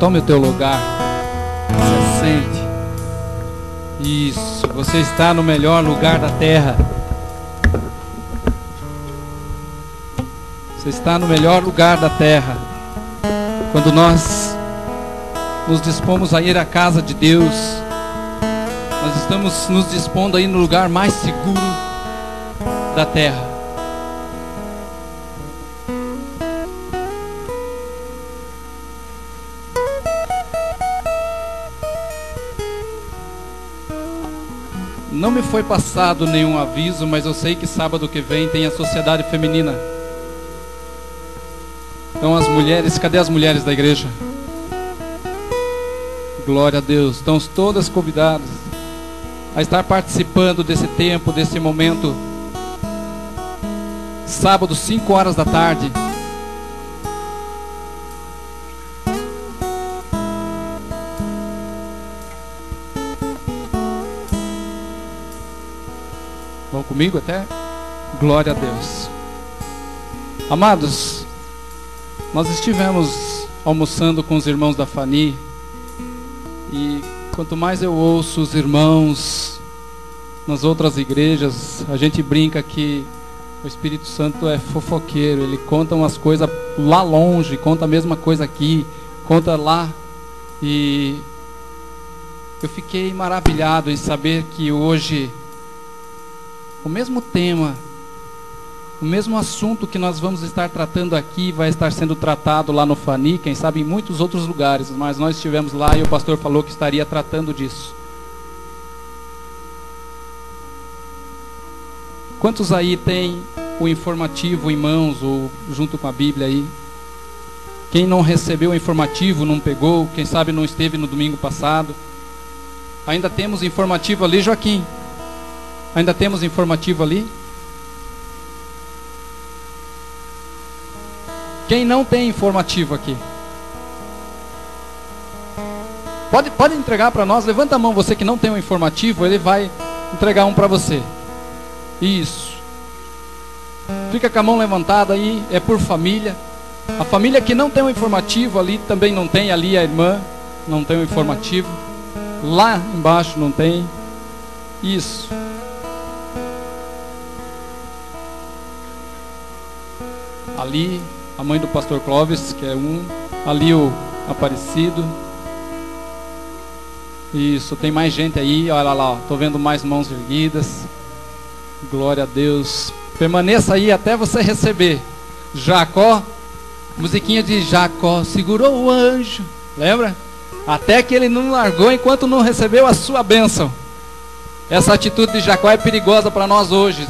Tome o teu lugar. Se assente. Isso. Você está no melhor lugar da terra. Você está no melhor lugar da terra. Quando nós nos dispomos a ir à casa de Deus, nós estamos nos dispondo a ir no lugar mais seguro da terra. Não me foi passado nenhum aviso, mas eu sei que sábado que vem tem a sociedade feminina. Então as mulheres, cadê as mulheres da igreja? Glória a Deus. Estão todas convidadas a estar participando desse tempo, desse momento. Sábado, 5 horas da tarde. Vão comigo até? Glória a Deus. Amados, nós estivemos almoçando com os irmãos da Fani. E quanto mais eu ouço os irmãos nas outras igrejas, a gente brinca que o Espírito Santo é fofoqueiro. Ele conta umas coisas lá longe, conta a mesma coisa aqui, conta lá. E eu fiquei maravilhado em saber que hoje o mesmo tema, o mesmo assunto que nós vamos estar tratando aqui vai estar sendo tratado lá no Fani, quem sabe em muitos outros lugares, mas nós estivemos lá e o pastor falou que estaria tratando disso. Quantos aí tem o informativo em mãos ou junto com a Bíblia aí? Quem não recebeu o informativo, não pegou, quem sabe não esteve no domingo passado? Ainda temos informativo ali, Joaquim? Ainda temos informativo ali? Quem não tem informativo aqui? Pode entregar para nós. Levanta a mão, você que não tem um informativo, ele vai entregar um para você. Isso. Fica com a mão levantada aí, é por família. A família que não tem um informativo ali também não tem, ali a irmã não tem um informativo. Lá embaixo não tem. Isso. Ali a mãe do pastor Clóvis, que é um. Ali o Aparecido. Isso, tem mais gente aí. Olha lá, estou vendo mais mãos erguidas. Glória a Deus. Permaneça aí até você receber. Jacó, musiquinha de Jacó segurou o anjo. Lembra? Até que ele não largou enquanto não recebeu a sua bênção. Essa atitude de Jacó é perigosa para nós hoje.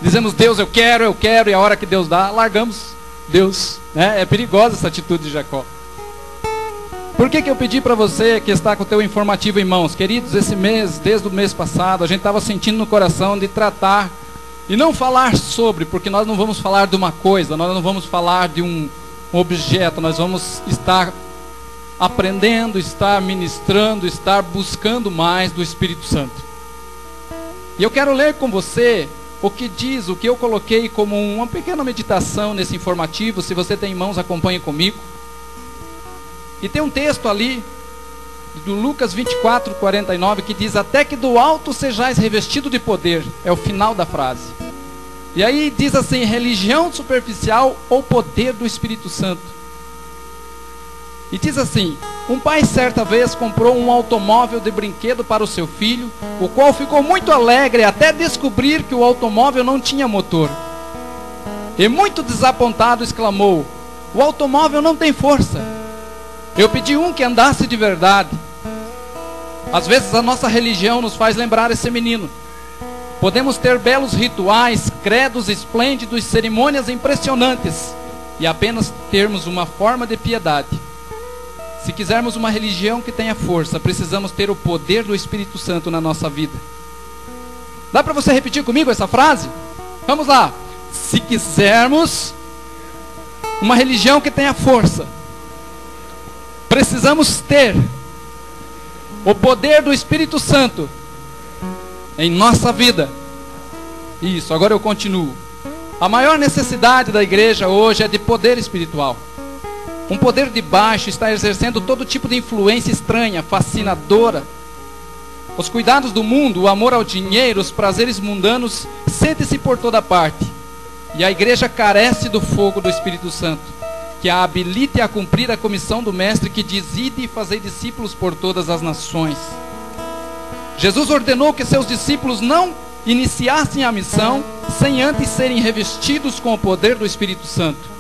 Dizemos, Deus, eu quero, e a hora que Deus dá, largamos Deus, né? É perigosa essa atitude de Jacó. Por que eu pedi para você que está com o teu informativo em mãos? Queridos, esse mês, desde o mês passado, a gente estava sentindo no coração de tratar e não falar sobre, porque nós não vamos falar de uma coisa, nós não vamos falar de um objeto, nós vamos estar aprendendo, estar ministrando, estar buscando mais do Espírito Santo. E eu quero ler com você o que diz, o que eu coloquei como uma pequena meditação nesse informativo. Se você tem em mãos, acompanhe comigo. E tem um texto ali, do Lucas 24, 49, que diz, até que do alto sejais revestido de poder. É o final da frase. E aí diz assim, religião superficial ou poder do Espírito Santo. E diz assim, um pai certa vez comprou um automóvel de brinquedo para o seu filho, o qual ficou muito alegre até descobrir que o automóvel não tinha motor. E muito desapontado exclamou, o automóvel não tem força. Eu pedi um que andasse de verdade. Às vezes a nossa religião nos faz lembrar esse menino. Podemos ter belos rituais, credos esplêndidos, cerimônias impressionantes e apenas termos uma forma de piedade. Se quisermos uma religião que tenha força, precisamos ter o poder do Espírito Santo na nossa vida. Dá para você repetir comigo essa frase? Vamos lá. Se quisermos uma religião que tenha força, precisamos ter o poder do Espírito Santo em nossa vida. Isso, agora eu continuo. A maior necessidade da igreja hoje é de poder espiritual. Um poder de baixo está exercendo todo tipo de influência estranha, fascinadora. Os cuidados do mundo, o amor ao dinheiro, os prazeres mundanos, sente-se por toda parte. E a igreja carece do fogo do Espírito Santo, que a habilite a cumprir a comissão do Mestre que diz: ide e fazei discípulos por todas as nações. Jesus ordenou que seus discípulos não iniciassem a missão sem antes serem revestidos com o poder do Espírito Santo.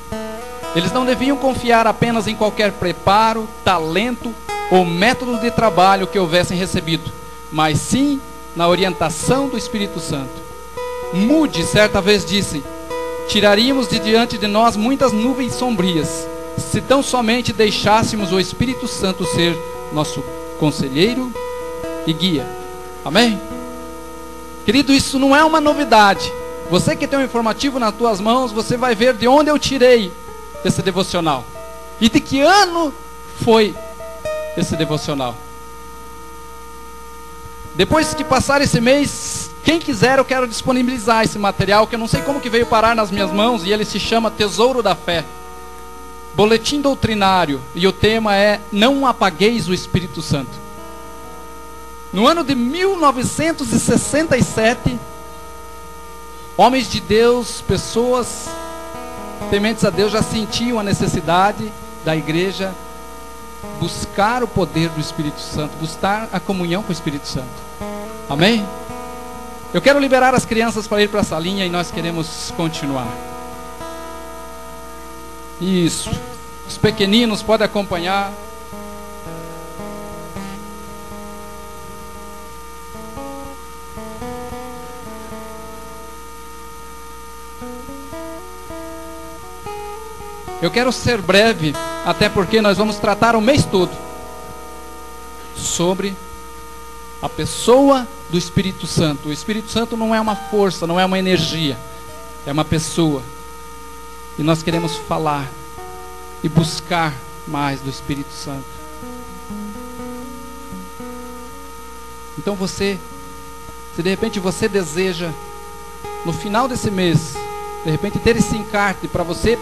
Eles não deviam confiar apenas em qualquer preparo, talento ou método de trabalho que houvessem recebido, mas sim na orientação do Espírito Santo. Moody certa vez disse: tiraríamos de diante de nós muitas nuvens sombrias, se tão somente deixássemos o Espírito Santo ser nosso conselheiro e guia. Amém? Querido, isso não é uma novidade. Você que tem um informativo nas tuas mãos, você vai ver de onde eu tirei esse devocional. E de que ano foi esse devocional. Depois que passar esse mês, quem quiser, eu quero disponibilizar esse material, que eu não sei como que veio parar nas minhas mãos, e ele se chama Tesouro da Fé. Boletim doutrinário, e o tema é: não apagueis o Espírito Santo. No ano de 1967, homens de Deus, pessoas tementes a Deus já sentiam a necessidade da igreja buscar o poder do Espírito Santo, buscar a comunhão com o Espírito Santo. Amém? Eu quero liberar as crianças para ir para a salinha e nós queremos continuar. Isso. Os pequeninos podem acompanhar. Eu quero ser breve, até porque nós vamos tratar o mês todo sobre a pessoa do Espírito Santo. O Espírito Santo não é uma força, não é uma energia, é uma pessoa. E nós queremos falar e buscar mais do Espírito Santo. Então se de repente você deseja, no final desse mês, de repente ter esse encarte para você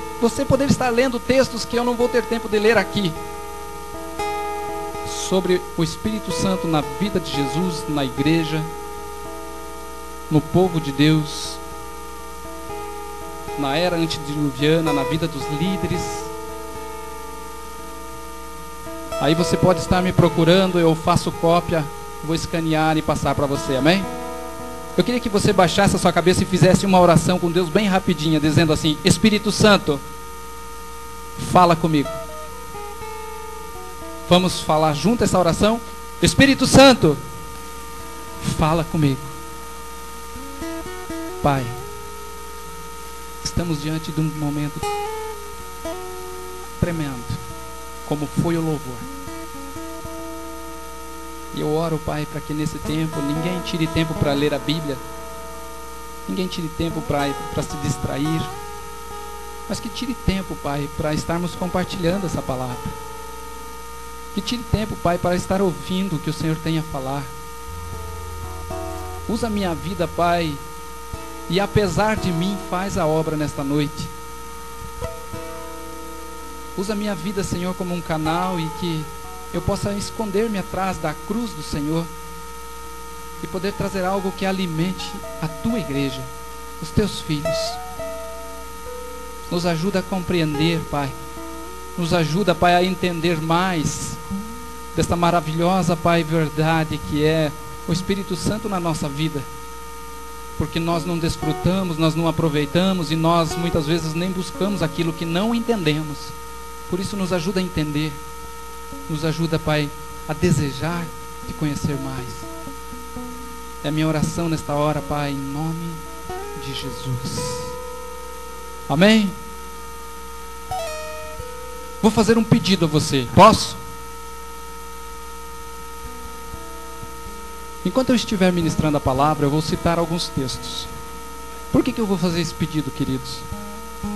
poder estar lendo textos que eu não vou ter tempo de ler aqui, sobre o Espírito Santo na vida de Jesus, na igreja, no povo de Deus, na era antediluviana, na vida dos líderes. Aí você pode estar me procurando, eu faço cópia, vou escanear e passar para você, amém? Eu queria que você baixasse a sua cabeça e fizesse uma oração com Deus bem rapidinha, dizendo assim: Espírito Santo, fala comigo. Vamos falar junto essa oração? Espírito Santo, fala comigo. Pai, estamos diante de um momento tremendo, como foi o louvor. E eu oro, Pai, para que nesse tempo ninguém tire tempo para ler a Bíblia, ninguém tire tempo para se distrair, mas que tire tempo, Pai, para estarmos compartilhando essa palavra. Que tire tempo, Pai, para estar ouvindo o que o Senhor tem a falar. Usa a minha vida, Pai, e apesar de mim, faz a obra nesta noite. Usa a minha vida, Senhor, como um canal, e que eu possa esconder-me atrás da cruz do Senhor e poder trazer algo que alimente a tua igreja, os teus filhos. Nos ajuda a compreender, Pai. Nos ajuda, Pai, a entender mais desta maravilhosa, Pai, verdade que é o Espírito Santo na nossa vida. Porque nós não desfrutamos, nós não aproveitamos e nós muitas vezes nem buscamos aquilo que não entendemos. Por isso nos ajuda a entender. Nos ajuda, Pai, a desejar te conhecer mais. É a minha oração nesta hora, Pai, em nome de Jesus. Amém? Vou fazer um pedido a você. Posso? Enquanto eu estiver ministrando a palavra, eu vou citar alguns textos. Por que eu vou fazer esse pedido, queridos?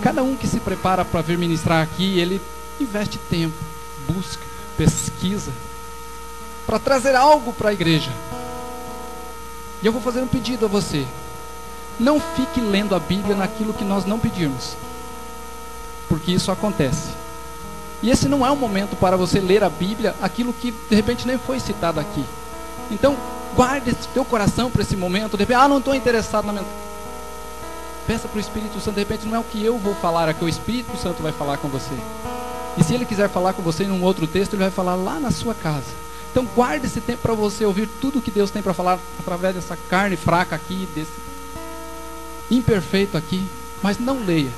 Cada um que se prepara para vir ministrar aqui, ele investe tempo, busca, pesquisa, para trazer algo para a igreja. E eu vou fazer um pedido a você: não fique lendo a Bíblia naquilo que nós não pedirmos, porque isso acontece. E esse não é um momento para você ler a Bíblia, aquilo que de repente nem foi citado aqui. Então, guarde esse teu coração para esse momento. De repente, não estou interessado na minha... Peça para o Espírito Santo, de repente não é o que eu vou falar aqui, o Espírito Santo vai falar com você. E se ele quiser falar com você em um outro texto, ele vai falar lá na sua casa. Então guarde esse tempo para você ouvir tudo que Deus tem para falar através dessa carne fraca aqui, desse imperfeito aqui. Mas não leia,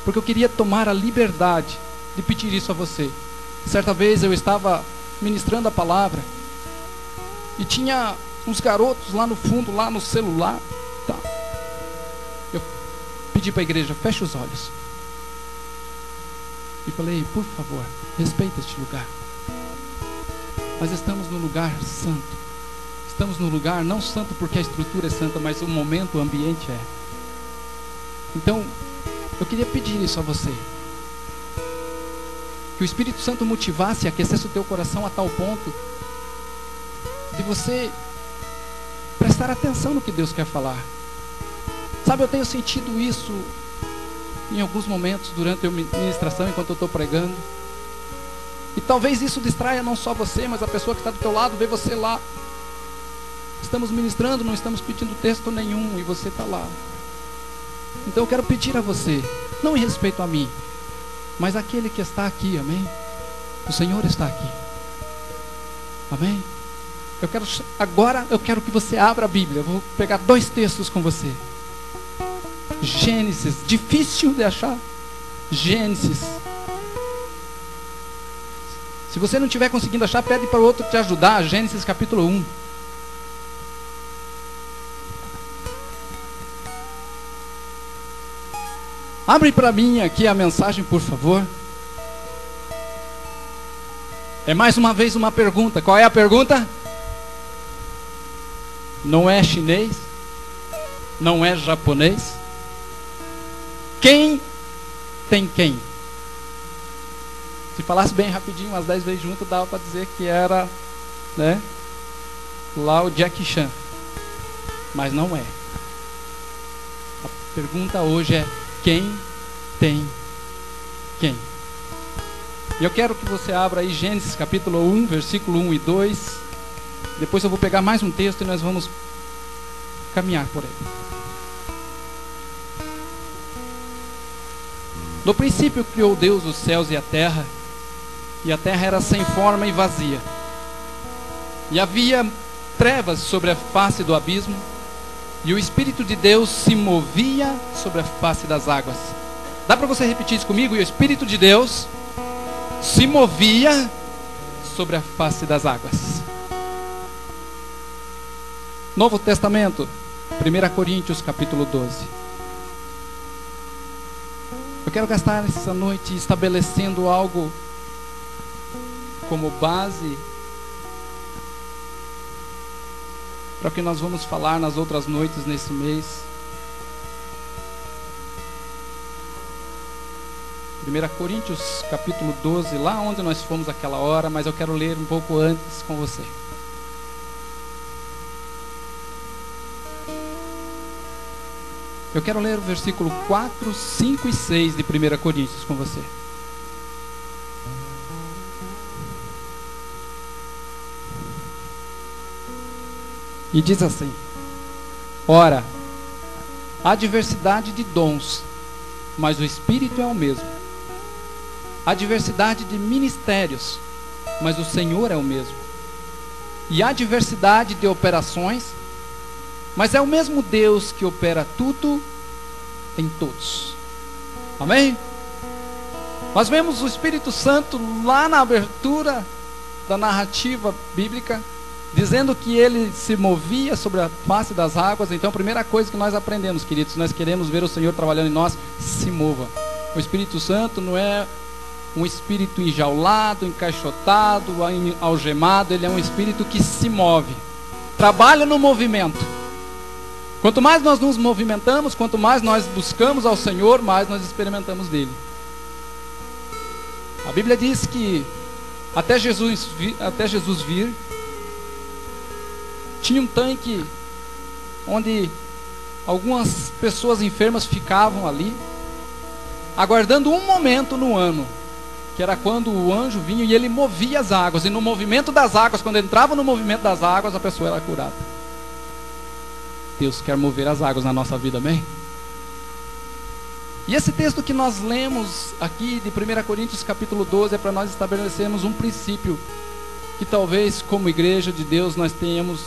porque eu queria tomar a liberdade de pedir isso a você. Certa vez eu estava ministrando a palavra e tinha uns garotos lá no fundo, lá no celular. Tá. Eu pedi para a igreja, feche os olhos. E falei, por favor, respeita este lugar. Mas estamos no lugar santo. Estamos no lugar não santo porque a estrutura é santa, mas o momento, o ambiente é. Então, eu queria pedir isso a você. Que o Espírito Santo motivasse e aquecesse o teu coração a tal ponto de você prestar atenção no que Deus quer falar. Sabe, eu tenho sentido isso em alguns momentos durante a ministração, enquanto eu estou pregando. E talvez isso distraia não só você, mas a pessoa que está do teu lado, vê você lá. Estamos ministrando, não estamos pedindo texto nenhum, e você está lá. Então eu quero pedir a você, não em respeito a mim, mas aquele que está aqui, amém? O Senhor está aqui. Amém? Agora eu quero que você abra a Bíblia. Eu vou pegar 2 textos com você. Gênesis, difícil de achar. Gênesis. Se você não estiver conseguindo achar, pede para o outro te ajudar. Gênesis capítulo 1. Abre para mim aqui a mensagem, por favor. É mais uma vez uma pergunta. Qual é a pergunta? Não é chinês? Não é japonês? Quem tem quem? Se falasse bem rapidinho, umas 10 vezes junto, dava para dizer que era, né, lá o Jackie Chan. Mas não é. A pergunta hoje é: quem tem quem? E eu quero que você abra aí Gênesis capítulo 1, versículo 1 e 2. Depois eu vou pegar mais um texto e nós vamos caminhar por ele. No princípio criou Deus os céus e a terra era sem forma e vazia. E havia trevas sobre a face do abismo, e o Espírito de Deus se movia sobre a face das águas. Dá para você repetir isso comigo? E o Espírito de Deus se movia sobre a face das águas. Novo Testamento, 1 Coríntios capítulo 12. Eu quero gastar essa noite estabelecendo algo como base para o que nós vamos falar nas outras noites nesse mês. 1 Coríntios capítulo 12, lá onde nós fomos aquela hora, mas eu quero ler um pouco antes com você. Eu quero ler o versículo 4, 5 e 6 de 1 Coríntios com você. E diz assim: ora, há diversidade de dons, mas o Espírito é o mesmo. Há diversidade de ministérios, mas o Senhor é o mesmo. E há diversidade de operações, mas é o mesmo Deus que opera tudo em todos. Amém? Nós vemos o Espírito Santo lá na abertura da narrativa bíblica, dizendo que ele se movia sobre a face das águas. Então a primeira coisa que nós aprendemos, queridos, nós queremos ver o Senhor trabalhando em nós, se mova. O Espírito Santo não é um espírito enjaulado, encaixotado, algemado. Ele é um espírito que se move, trabalha no movimento. Quanto mais nós nos movimentamos, quanto mais nós buscamos ao Senhor, mais nós experimentamos dele. A Bíblia diz que até Jesus vir, tinha um tanque onde algumas pessoas enfermas ficavam ali, aguardando um momento no ano que era quando o anjo vinha e ele movia as águas, e no movimento das águas, quando entrava no movimento das águas, a pessoa era curada. Deus quer mover as águas na nossa vida, amém? E esse texto que nós lemos aqui de 1 Coríntios capítulo 12 é para nós estabelecermos um princípio que talvez como igreja de Deus nós tenhamos,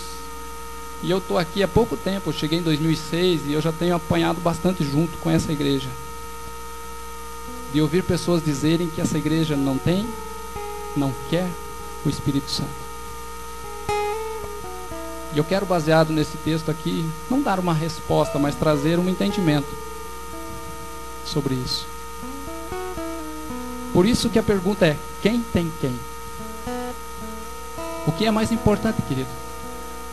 e eu estou aqui há pouco tempo, eu cheguei em 2006 e eu já tenho apanhado bastante junto com essa igreja, de ouvir pessoas dizerem que essa igreja não quer o Espírito Santo. E eu quero, baseado nesse texto aqui, não dar uma resposta, mas trazer um entendimento sobre isso. Por isso que a pergunta é: quem tem quem? O que é mais importante, querido?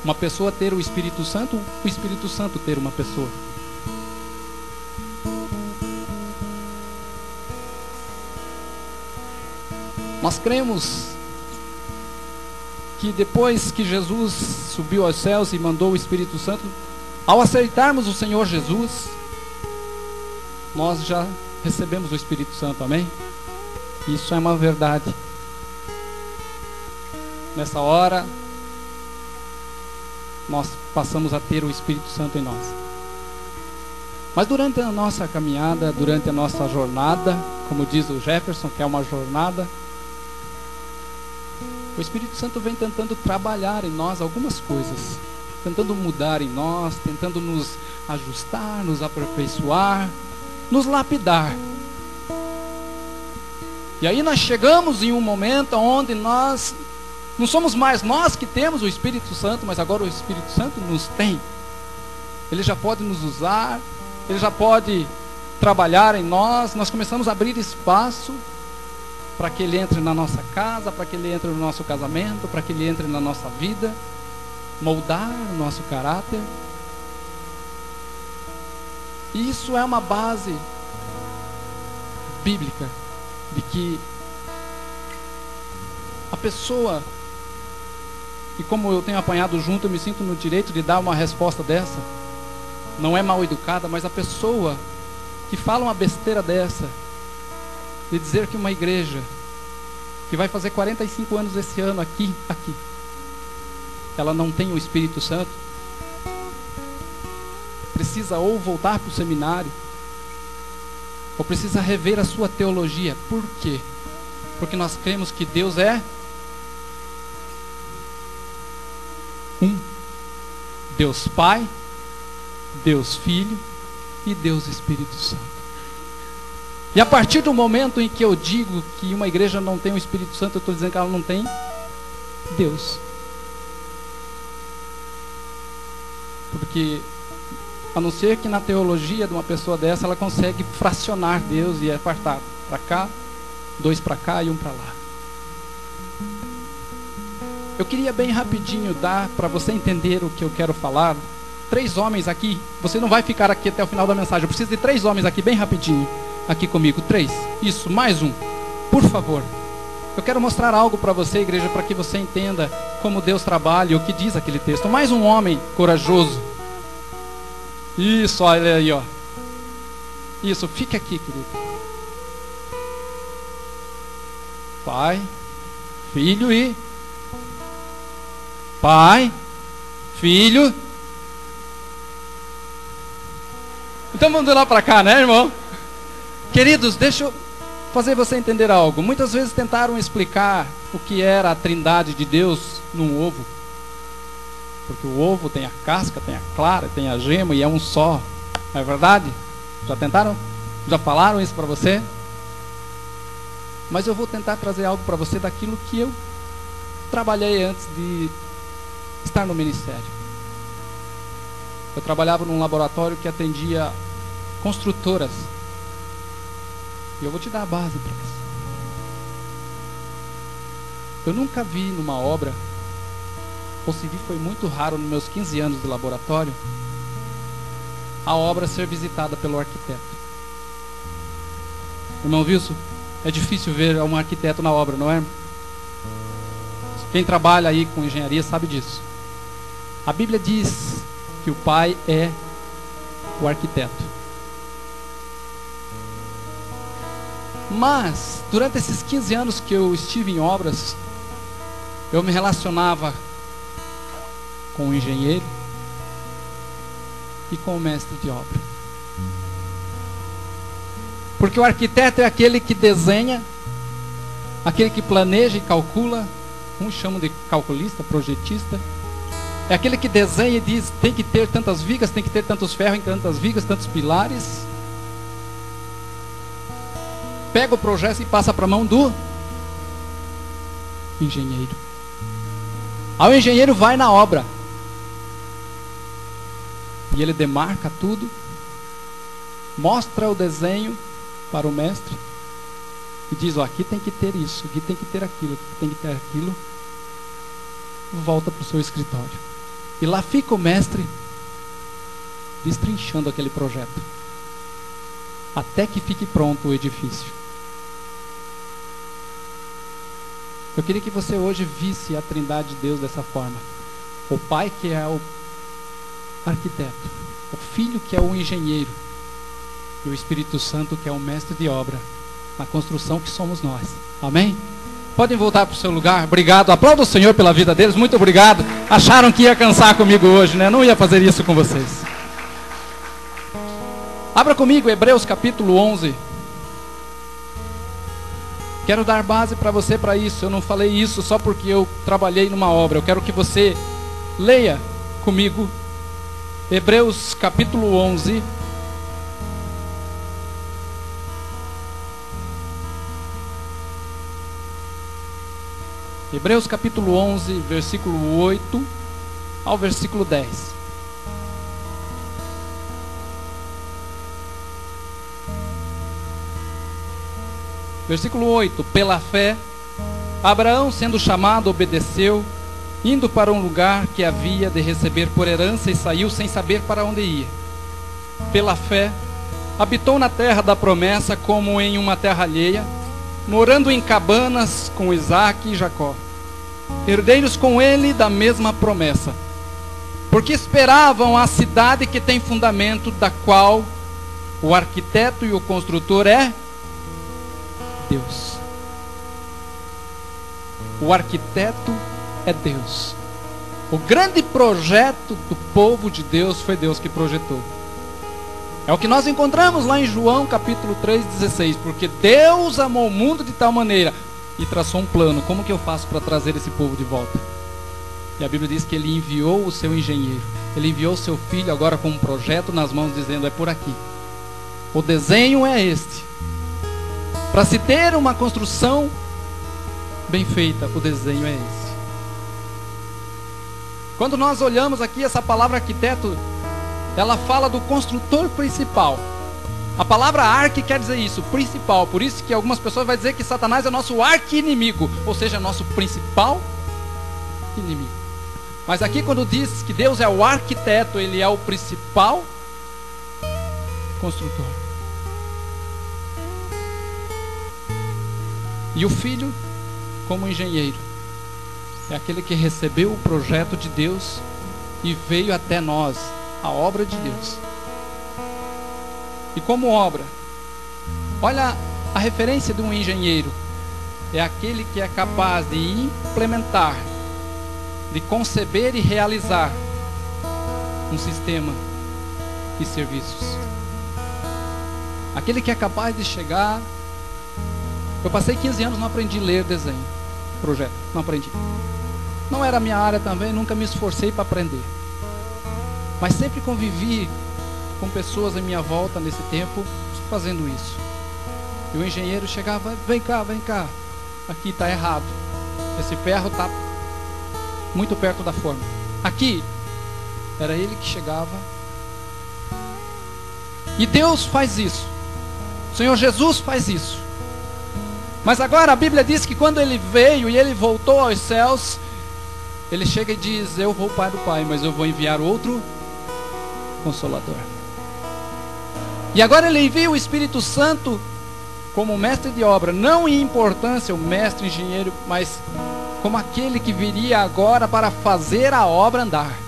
Uma pessoa ter o Espírito Santo, o Espírito Santo ter uma pessoa? Nós cremos que depois que Jesus subiu aos céus e mandou o Espírito Santo, ao aceitarmos o Senhor Jesus, nós já recebemos o Espírito Santo, amém? Isso é uma verdade. Nessa hora, nós passamos a ter o Espírito Santo em nós. Mas durante a nossa caminhada, durante a nossa jornada, como diz o Jefferson, que é uma jornada, o Espírito Santo vem tentando trabalhar em nós algumas coisas, tentando mudar em nós, tentando nos ajustar, nos aperfeiçoar, nos lapidar. E aí nós chegamos em um momento onde nós não somos mais nós que temos o Espírito Santo, mas agora o Espírito Santo nos tem. Ele já pode nos usar, ele já pode trabalhar em nós. Nós começamos a abrir espaço para que ele entre na nossa casa, para que ele entre no nosso casamento, para que ele entre na nossa vida, moldar o nosso caráter. E isso é uma base bíblica de que a pessoa, e como eu tenho apanhado junto, eu me sinto no direito de dar uma resposta dessa, não é mal educada, mas a pessoa que fala uma besteira dessa, de dizer que uma igreja que vai fazer 45 anos esse ano aqui, ela não tem o Espírito Santo, precisa ou voltar para o seminário, ou precisa rever a sua teologia. Por quê? Porque nós cremos que Deus é um. Deus Pai, Deus Filho e Deus Espírito Santo. E a partir do momento em que eu digo que uma igreja não tem o Espírito Santo, eu estou dizendo que ela não tem Deus. Porque, a não ser que na teologia de uma pessoa dessa, ela consegue fracionar Deus e apartar para cá, 2 para cá e 1 para lá. Eu queria bem rapidinho dar para você entender o que eu quero falar. 3 homens aqui, você não vai ficar aqui até o final da mensagem, eu preciso de 3 homens aqui bem rapidinho. Aqui comigo, 3, isso, mais um, por favor. Eu quero mostrar algo para você, igreja, para que você entenda como Deus trabalha e o que diz aquele texto. Mais um homem corajoso. Isso, olha aí, ó. Isso, fique aqui, querido. Pai, Filho e Pai, Filho. Então vamos lá para cá, né, irmão? Queridos, deixa eu fazer você entender algo. Muitas vezes tentaram explicar o que era a trindade de Deus num ovo. Porque o ovo tem a casca, tem a clara, tem a gema e é um só. Não é verdade? Já tentaram? Já falaram isso para você? Mas eu vou tentar trazer algo para você daquilo que eu trabalhei antes de estar no ministério. Eu trabalhava num laboratório que atendia construtoras. E eu vou te dar a base para isso. Eu nunca vi numa obra, ou se vi foi muito raro nos meus 15 anos de laboratório, a obra ser visitada pelo arquiteto. Irmão Wilson, é difícil ver um arquiteto na obra, não é? Quem trabalha aí com engenharia sabe disso. A Bíblia diz que o Pai é o arquiteto. Mas, durante esses 15 anos que eu estive em obras, eu me relacionava com o engenheiro e com o mestre de obra. Porque o arquiteto é aquele que desenha, aquele que planeja e calcula, uns chamam de calculista, projetista. É aquele que desenha e diz, tem que ter tantas vigas, tem que ter tantos ferros em tantas vigas, tantos pilares. Pega o projeto e passa para a mão do engenheiro. Aí o engenheiro vai na obra. E ele demarca tudo, mostra o desenho para o mestre e diz, ó, aqui tem que ter isso, aqui tem que ter aquilo, aqui tem que ter aquilo. Volta para o seu escritório. E lá fica o mestre destrinchando aquele projeto, até que fique pronto o edifício. Eu queria que você hoje visse a Trindade de Deus dessa forma. O Pai que é o arquiteto, o Filho que é o engenheiro, e o Espírito Santo que é o mestre de obra, na construção que somos nós. Amém? Podem voltar para o seu lugar. Obrigado. Aplauda o Senhor pela vida deles. Muito obrigado. Acharam que ia cansar comigo hoje, né? Não ia fazer isso com vocês. Abra comigo Hebreus capítulo 11. Quero dar base para você para isso. Eu não falei isso só porque eu trabalhei numa obra. Eu quero que você leia comigo Hebreus capítulo 11. Hebreus capítulo 11, versículo 8 ao versículo 10. Versículo 8. Pela fé, Abraão, sendo chamado, obedeceu, indo para um lugar que havia de receber por herança, e saiu sem saber para onde ia. Pela fé, habitou na terra da promessa como em uma terra alheia, morando em cabanas com Isaque e Jacó, herdeiros com ele da mesma promessa, porque esperavam a cidade que tem fundamento, da qual o arquiteto e o construtor é Deus. O arquiteto é Deus. O grande projeto do povo de Deus foi Deus que projetou. É o que nós encontramos lá em João capítulo 3,16. Porque Deus amou o mundo de tal maneira e traçou um plano. Como que eu faço para trazer esse povo de volta? E a Bíblia diz que ele enviou o seu engenheiro. Ele enviou o seu filho agora com um projeto nas mãos, dizendo, é por aqui. O desenho é este. Para se ter uma construção bem feita, o desenho é esse. Quando nós olhamos aqui essa palavra arquiteto, ela fala do construtor principal. A palavra arque quer dizer isso, principal. Por isso que algumas pessoas vão dizer que Satanás é nosso arqui-inimigo, ou seja, nosso principal inimigo. Mas aqui quando diz que Deus é o arquiteto, ele é o principal construtor. E o filho, como engenheiro, é aquele que recebeu o projeto de Deus e veio até nós, a obra de Deus. E como obra, olha a referência de um engenheiro. É aquele que é capaz de implementar, de conceber e realizar um sistema de serviços. Aquele que é capaz de chegar. Eu passei 15 anos, não aprendi a ler desenho, projeto, não aprendi. Não era a minha área também, nunca me esforcei para aprender. Mas sempre convivi com pessoas à minha volta nesse tempo, fazendo isso. E o engenheiro chegava, vem cá, aqui está errado. Esse ferro está muito perto da forma. Aqui, era ele que chegava. E Deus faz isso. O Senhor Jesus faz isso. Mas agora a Bíblia diz que quando ele veio e ele voltou aos céus, ele chega e diz, eu vou para o Pai, mas eu vou enviar outro Consolador. E agora ele envia o Espírito Santo como mestre de obra, não em importância o mestre engenheiro, mas como aquele que viria agora para fazer a obra andar,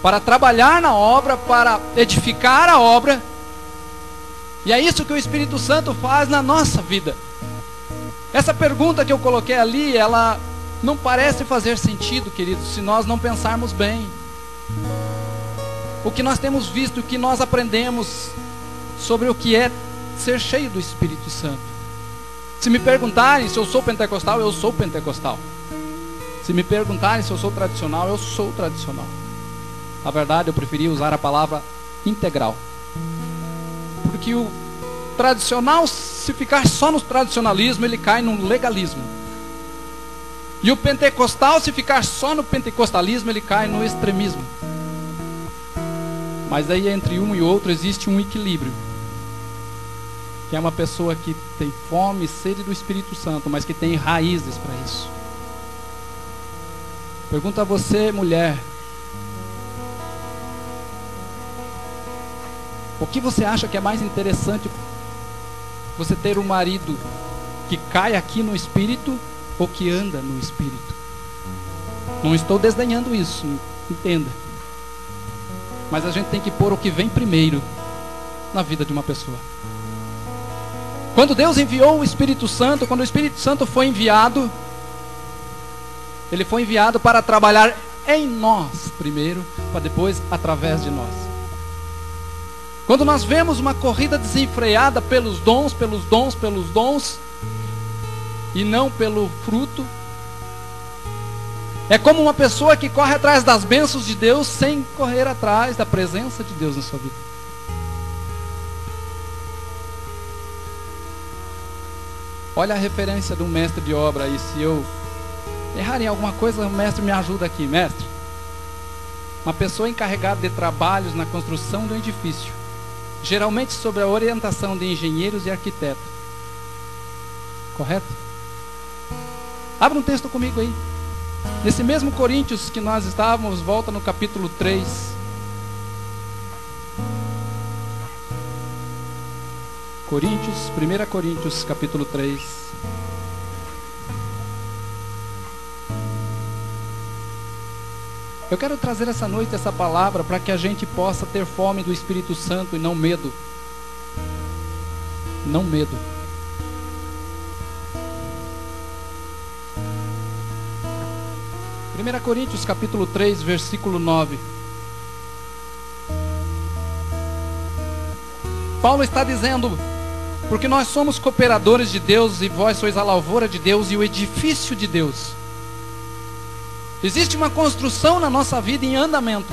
para trabalhar na obra, para edificar a obra E é isso que o Espírito Santo faz na nossa vida. Essa pergunta que eu coloquei ali, ela não parece fazer sentido, queridos, se nós não pensarmos bem. O que nós temos visto, o que nós aprendemos sobre o que é ser cheio do Espírito Santo. Se me perguntarem se eu sou pentecostal, eu sou pentecostal. Se me perguntarem se eu sou tradicional, eu sou tradicional. Na verdade, eu preferi usar a palavra integral. Porque o tradicional, se ficar só no tradicionalismo, ele cai no legalismo. E o pentecostal, se ficar só no pentecostalismo, ele cai no extremismo. Mas aí entre um e outro existe um equilíbrio. Que é uma pessoa que tem fome e sede do Espírito Santo, mas que tem raízes para isso. Pergunto a você, mulher. O que você acha que é mais interessante? Você ter um marido que cai aqui no Espírito ou que anda no Espírito? Não estou desdenhando isso, entenda. Mas a gente tem que pôr o que vem primeiro na vida de uma pessoa. Quando Deus enviou o Espírito Santo, quando o Espírito Santo foi enviado, ele foi enviado para trabalhar em nós primeiro, para depois através de nós. Quando nós vemos uma corrida desenfreada pelos dons, e não pelo fruto, é como uma pessoa que corre atrás das bênçãos de Deus sem correr atrás da presença de Deus na sua vida. Olha a referência de um mestre de obra aí. Se eu errar em alguma coisa, o mestre me ajuda aqui, mestre. Uma pessoa encarregada de trabalhos na construção de um edifício, geralmente sob a orientação de engenheiros e arquitetos. Correto? Abra um texto comigo aí. Nesse mesmo Coríntios que nós estávamos, volta no capítulo 3. Coríntios, 1 Coríntios, capítulo 3. Eu quero trazer essa noite essa palavra para que a gente possa ter fome do Espírito Santo e não medo. Não medo. 1 Coríntios capítulo 3, versículo 9. Paulo está dizendo: porque nós somos cooperadores de Deus, e vós sois a lavoura de Deus e o edifício de Deus. Existe uma construção na nossa vida em andamento.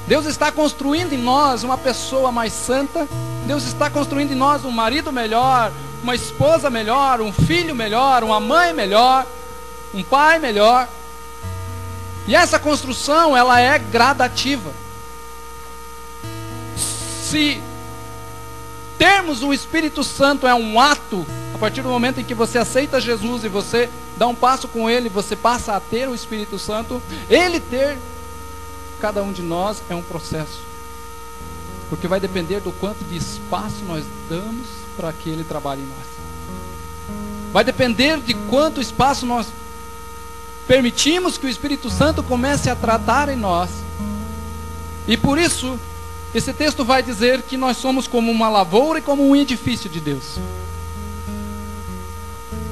Deus está construindo em nós uma pessoa mais santa. Deus está construindo em nós um marido melhor, uma esposa melhor, um filho melhor, uma mãe melhor, um pai melhor. E essa construção, ela é gradativa. Se termos o Espírito Santo é um ato, a partir do momento em que você aceita Jesus e você dá um passo com Ele, você passa a ter o Espírito Santo. Ele ter cada um de nós é um processo, porque vai depender do quanto de espaço nós damos para que Ele trabalhe em nós. Vai depender de quanto espaço nós permitimos que o Espírito Santo comece a tratar em nós. E por isso, esse texto vai dizer que nós somos como uma lavoura e como um edifício de Deus.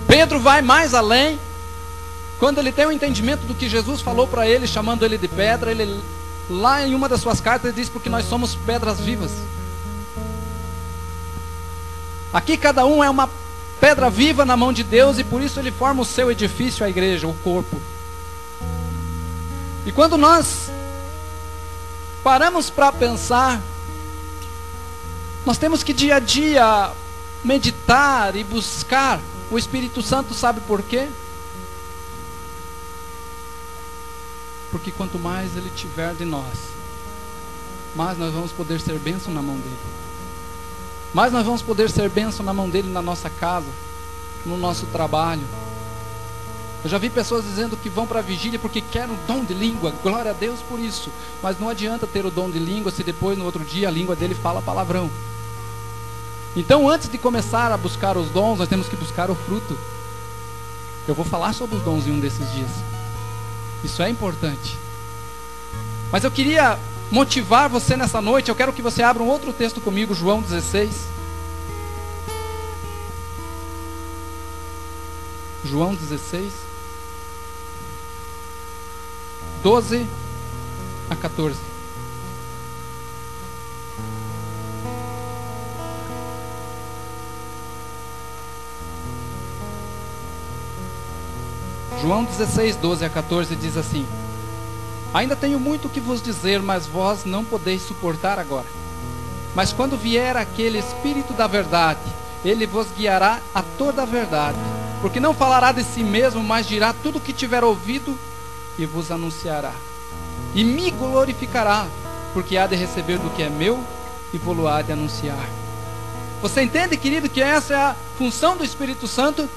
Pedro vai mais além. Quando ele tem o entendimento do que Jesus falou para ele, chamando ele de pedra, ele, lá em uma das suas cartas, ele diz: porque nós somos pedras vivas. Aqui cada um é uma pedra viva na mão de Deus, e por isso ele forma o seu edifício, a igreja, o corpo. E quando nós paramos para pensar, nós temos que dia a dia meditar e buscar o Espírito Santo. Sabe por quê? Porque quanto mais Ele tiver de nós, mais nós vamos poder ser bênção na mão dEle. Mais nós vamos poder ser bênção na mão dEle na nossa casa, no nosso trabalho. Eu já vi pessoas dizendo que vão para a vigília porque querem um dom de língua. Glória a Deus por isso. Mas não adianta ter o dom de língua se depois, no outro dia, a língua dele fala palavrão. Então, antes de começar a buscar os dons, nós temos que buscar o fruto. Eu vou falar sobre os dons em um desses dias. Isso é importante. Mas eu queria motivar você nessa noite, eu quero que você abra um outro texto comigo, João 16. João 16, 12 a 14. João 16, 12 a 14 diz assim: ainda tenho muito que vos dizer, mas vós não podeis suportar agora. Mas quando vier aquele Espírito da verdade, ele vos guiará a toda a verdade. Porque não falará de si mesmo, mas dirá tudo o que tiver ouvido e vos anunciará. E me glorificará, porque há de receber do que é meu e vou-lo há de anunciar. Você entende, querido, que essa é a função do Espírito Santo?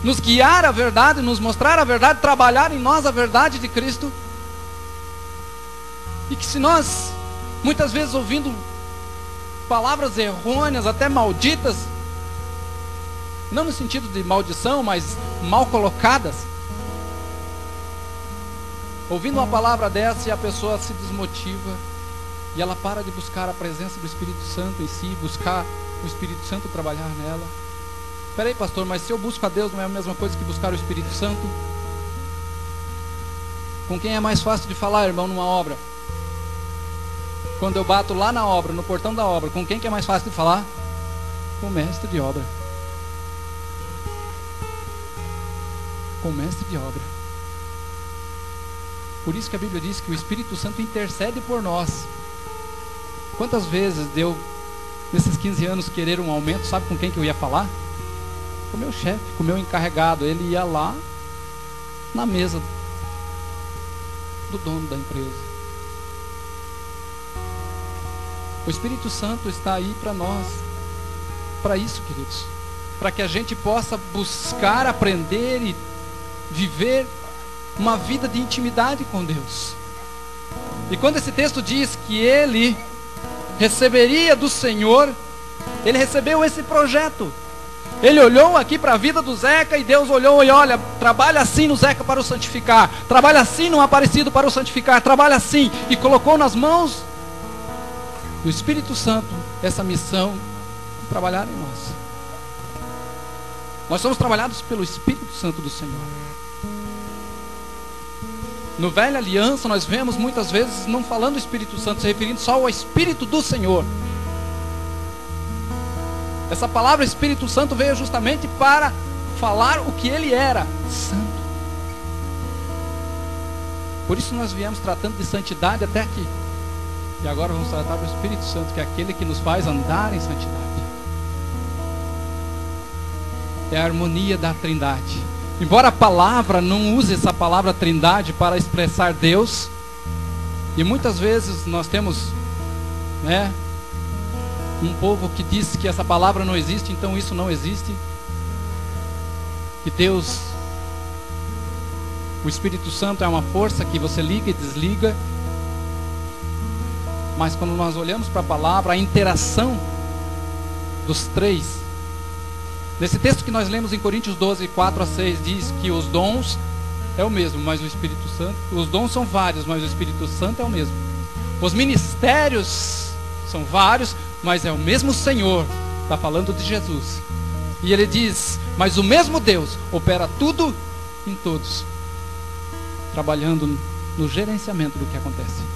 Nos guiar a verdade, nos mostrar a verdade, trabalhar em nós a verdade de Cristo. E que se nós, muitas vezes ouvindo palavras errôneas, até malditas, não no sentido de maldição, mas mal colocadas, ouvindo uma palavra dessa e a pessoa se desmotiva e ela para de buscar a presença do Espírito Santo em si, buscar o Espírito Santo trabalhar nela. Espera aí, pastor, mas se eu busco a Deus não é a mesma coisa que buscar o Espírito Santo? Com quem é mais fácil de falar, irmão, numa obra? Quando eu bato lá na obra, no portão da obra, com quem que é mais fácil de falar? Com o mestre de obra. Com o mestre de obra. Por isso que a Bíblia diz que o Espírito Santo intercede por nós. Quantas vezes deu, nesses 15 anos, querer um aumento, sabe com quem que eu ia falar? Com o meu chefe, com o meu encarregado. Ele ia lá na mesa do dono da empresa. O Espírito Santo está aí para nós, para isso, queridos, para que a gente possa buscar, aprender e viver uma vida de intimidade com Deus. E quando esse texto diz que ele receberia do Senhor, ele recebeu esse projeto. Ele olhou aqui para a vida do Zeca e Deus olhou e olha, trabalha assim no Zeca para o santificar, trabalha assim no Aparecido para o santificar, trabalha assim, e colocou nas mãos do Espírito Santo essa missão de trabalhar em nós. Nós somos trabalhados pelo Espírito Santo do Senhor. No Velha Aliança nós vemos muitas vezes não falando Espírito Santo, se referindo só ao Espírito do Senhor. Essa palavra Espírito Santo veio justamente para falar o que ele era, santo. Por isso nós viemos tratando de santidade até aqui. E agora vamos tratar do Espírito Santo, que é aquele que nos faz andar em santidade. É a harmonia da Trindade. Embora a palavra não use essa palavra Trindade para expressar Deus, e muitas vezes nós temos, um povo que diz que essa palavra não existe, então isso não existe. Que Deus, o Espírito Santo é uma força que você liga e desliga. Mas quando nós olhamos para a palavra, a interação dos três, nesse texto que nós lemos em Coríntios 12, 4 a 6, diz que os dons é o mesmo, mas o Espírito Santo, os dons são vários, mas o Espírito Santo é o mesmo. Os ministérios são vários, mas é o mesmo Senhor. Está falando de Jesus. E ele diz, mas o mesmo Deus opera tudo em todos, trabalhando no gerenciamento do que acontece.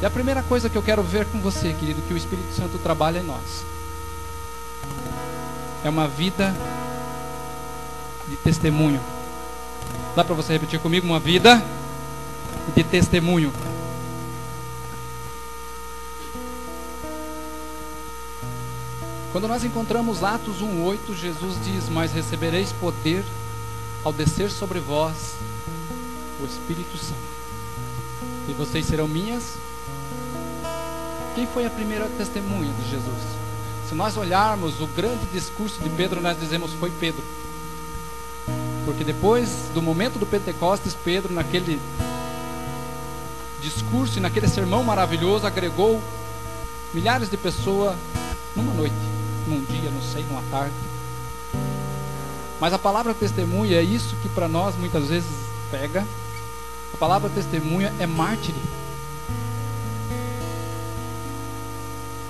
E a primeira coisa que eu quero ver com você, querido, que o Espírito Santo trabalha em nós, é uma vida de testemunho. Dá para você repetir comigo? Uma vida de testemunho. Quando nós encontramos Atos 1:8, Jesus diz, mas recebereis poder ao descer sobre vós o Espírito Santo, e vocês serão minhas. Quem foi a primeira testemunha de Jesus? Se nós olharmos o grande discurso de Pedro, nós dizemos foi Pedro. Porque depois do momento do Pentecostes, Pedro, naquele discurso e naquele sermão maravilhoso, agregou milhares de pessoas numa noite, num dia, não sei, numa tarde. Mas a palavra testemunha é isso que para nós muitas vezes pega. A palavra testemunha é mártir.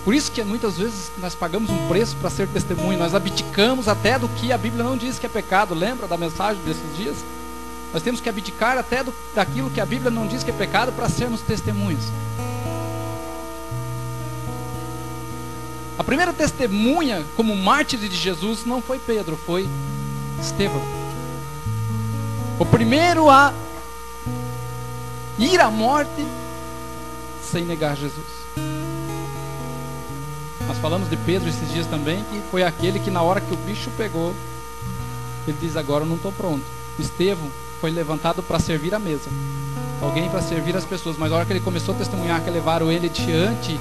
Por isso que muitas vezes nós pagamos um preço para ser testemunha. Nós abdicamos até do que a Bíblia não diz que é pecado. Lembra da mensagem desses dias? Nós temos que abdicar até daquilo que a Bíblia não diz que é pecado para sermos testemunhas. A primeira testemunha como mártir de Jesus não foi Pedro, foi Estevão. O primeiro a ir à morte sem negar Jesus. Nós falamos de Pedro esses dias também, que foi aquele que na hora que o bicho pegou, ele diz: agora eu não estou pronto. Estevão foi levantado para servir a mesa, alguém para servir as pessoas, mas na hora que ele começou a testemunhar, que levaram ele diante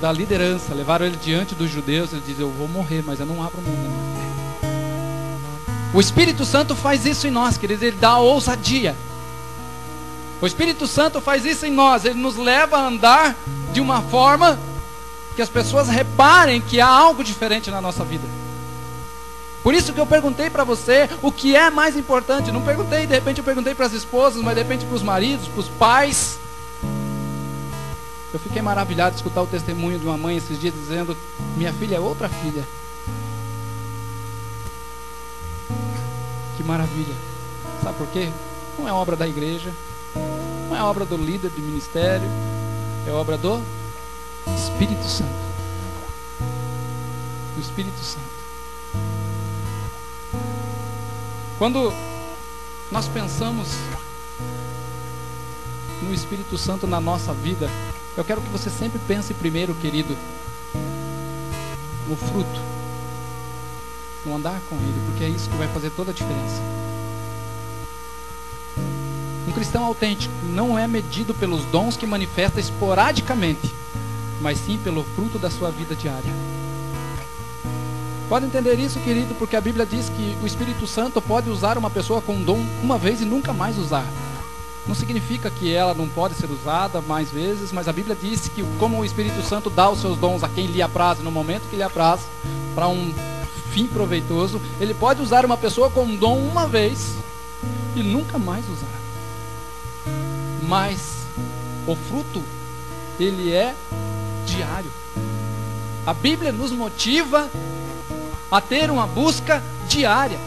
da liderança, levaram ele diante dos judeus, ele diz: eu vou morrer, mas eu não abro mão da minha fé. O Espírito Santo faz isso em nós, queridos, ele dá ousadia. O Espírito Santo faz isso em nós, ele nos leva a andar de uma forma que as pessoas reparem que há algo diferente na nossa vida. Por isso que eu perguntei para você o que é mais importante. Não perguntei, de repente eu perguntei para as esposas, mas de repente para os maridos, para os pais. Eu fiquei maravilhado de escutar o testemunho de uma mãe esses dias dizendo: minha filha é outra filha. Que maravilha. Sabe por quê? Não é obra da igreja, não é obra do líder de ministério, é obra do Espírito Santo. Do Espírito Santo. Quando nós pensamos no Espírito Santo na nossa vida, eu quero que você sempre pense primeiro, querido, no fruto, no andar com Ele, porque é isso que vai fazer toda a diferença. Um cristão autêntico não é medido pelos dons que manifesta esporadicamente, mas sim pelo fruto da sua vida diária. Pode entender isso, querido, porque a Bíblia diz que o Espírito Santo pode usar uma pessoa com um dom uma vez e nunca mais usar. Não significa que ela não pode ser usada mais vezes, mas a Bíblia diz que como o Espírito Santo dá os seus dons a quem lhe apraz, no momento que lhe apraz, para um fim proveitoso, ele pode usar uma pessoa com um dom uma vez e nunca mais usar. Mas o fruto, ele é diário. A Bíblia nos motiva a ter uma busca diária.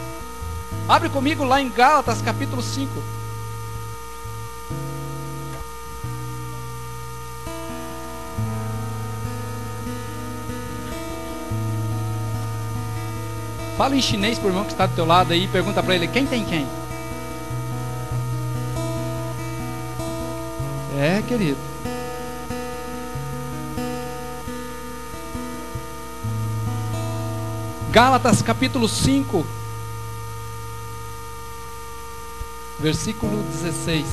Abre comigo lá em Gálatas capítulo 5. Fala em chinês pro irmão que está do teu lado aí e pergunta para ele: quem tem quem? É, querido. Gálatas capítulo 5, versículo 16.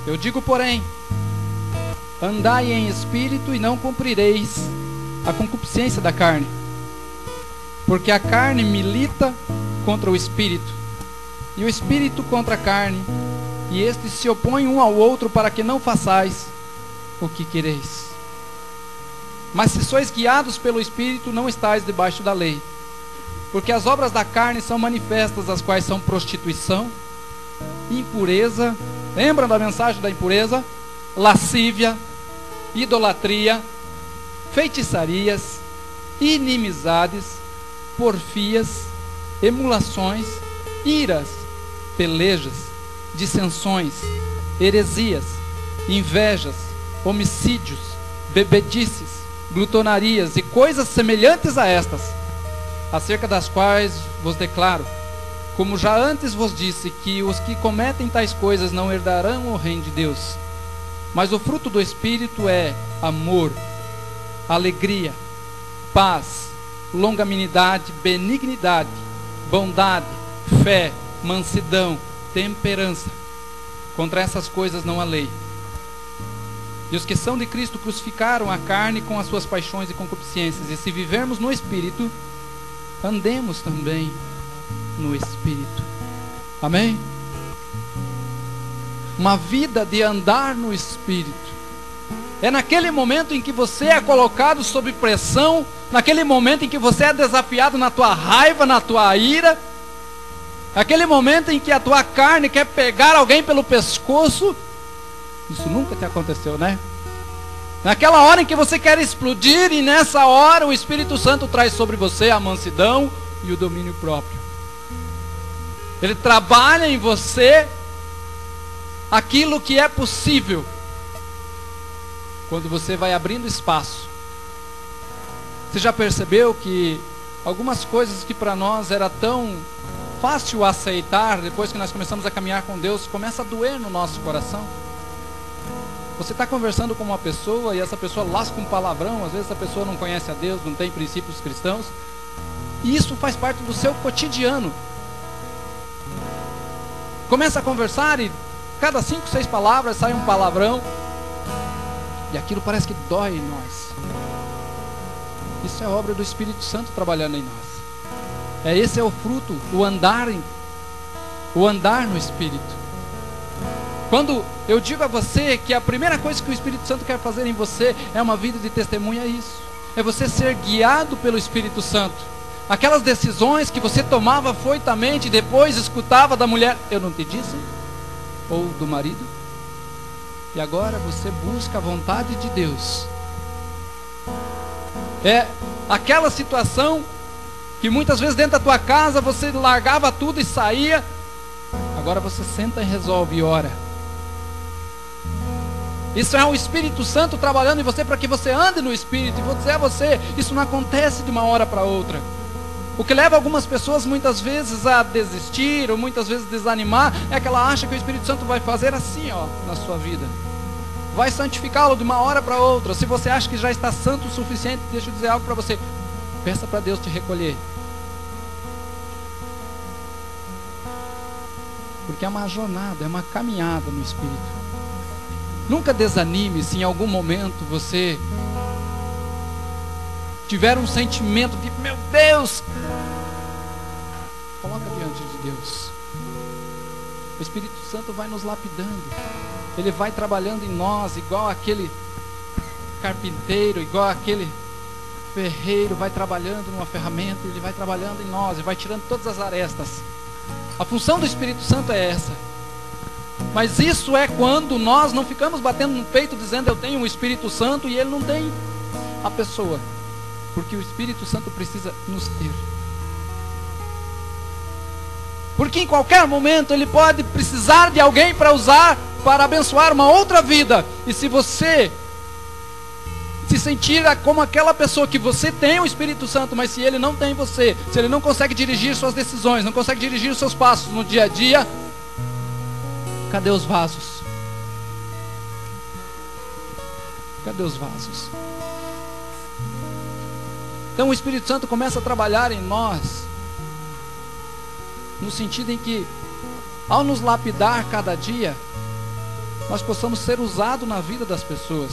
Eu digo, porém, andai em espírito e não cumprireis a concupiscência da carne, porque a carne milita contra o espírito, e o espírito contra a carne, e estes se opõem um ao outro para que não façais o que quereis. Mas se sois guiados pelo Espírito, não estáis debaixo da lei. Porque as obras da carne são manifestas, as quais são prostituição, impureza, lembra da mensagem da impureza? Lascívia, idolatria, feitiçarias, inimizades, porfias, emulações, iras, pelejas, dissensões, heresias, invejas, homicídios, bebedices, glutonarias e coisas semelhantes a estas, acerca das quais vos declaro, como já antes vos disse, que os que cometem tais coisas não herdarão o reino de Deus. Mas o fruto do Espírito é amor, alegria, paz, longanimidade, benignidade, bondade, fé, mansidão, temperança. Contra essas coisas não há lei. E os que são de Cristo crucificaram a carne com as suas paixões e concupiscências. E se vivermos no Espírito, andemos também no Espírito. Amém? Uma vida de andar no Espírito É naquele momento em que você é colocado sob pressão, naquele momento em que você é desafiado na tua raiva, na tua ira, aquele momento em que a tua carne quer pegar alguém pelo pescoço. Isso nunca te aconteceu, né? Naquela hora em que você quer explodir, e nessa hora o Espírito Santo traz sobre você a mansidão e o domínio próprio. Ele trabalha em você aquilo que é possível quando você vai abrindo espaço. Você já percebeu que algumas coisas que para nós era tão fácil aceitar, depois que nós começamos a caminhar com Deus, começa a doer no nosso coração? Você está conversando com uma pessoa e essa pessoa lasca um palavrão, às vezes essa pessoa não conhece a Deus, não tem princípios cristãos, e isso faz parte do seu cotidiano. Começa a conversar e cada 5, 6 palavras sai um palavrão, e aquilo parece que dói em nós. Isso é obra do Espírito Santo trabalhando em nós. Esse é o fruto, o andar no Espírito. Quando eu digo a você que a primeira coisa que o Espírito Santo quer fazer em você é uma vida de testemunha, é isso. É você ser guiado pelo Espírito Santo. Aquelas decisões que você tomava foitamente e depois escutava da mulher, eu não te disse? Ou do marido? E agora você busca a vontade de Deus. É aquela situação que muitas vezes dentro da tua casa você largava tudo e saía. Agora você senta e resolve e ora. Isso é o Espírito Santo trabalhando em você para que você ande no Espírito. E vou dizer a você, isso não acontece de uma hora para outra. O que leva algumas pessoas muitas vezes a desistir ou muitas vezes desanimar é que ela acha que o Espírito Santo vai fazer assim, na sua vida. Vai santificá-lo de uma hora para outra. Se você acha que já está santo o suficiente, deixa eu dizer algo para você. Peça para Deus te recolher. Porque é uma jornada, é uma caminhada no Espírito. Nunca desanime se em algum momento você tiver um sentimento de, meu Deus, coloca diante de Deus. O Espírito Santo vai nos lapidando. Ele vai trabalhando em nós, igual aquele carpinteiro, igual aquele ferreiro vai trabalhando numa ferramenta. Ele vai trabalhando em nós e vai tirando todas as arestas. A função do Espírito Santo é essa. Mas isso é quando nós não ficamos batendo no peito dizendo eu tenho um Espírito Santo e ele não tem a pessoa. Porque o Espírito Santo precisa nos ter. Porque em qualquer momento ele pode precisar de alguém para usar, para abençoar uma outra vida. E se você se sentir como aquela pessoa que você tem o Espírito Santo, mas se ele não tem você, se ele não consegue dirigir suas decisões, não consegue dirigir os seus passos no dia a dia, cadê os vasos? Cadê os vasos? Então o Espírito Santo começa a trabalhar em nós, no sentido em que, ao nos lapidar cada dia, nós possamos ser usados na vida das pessoas.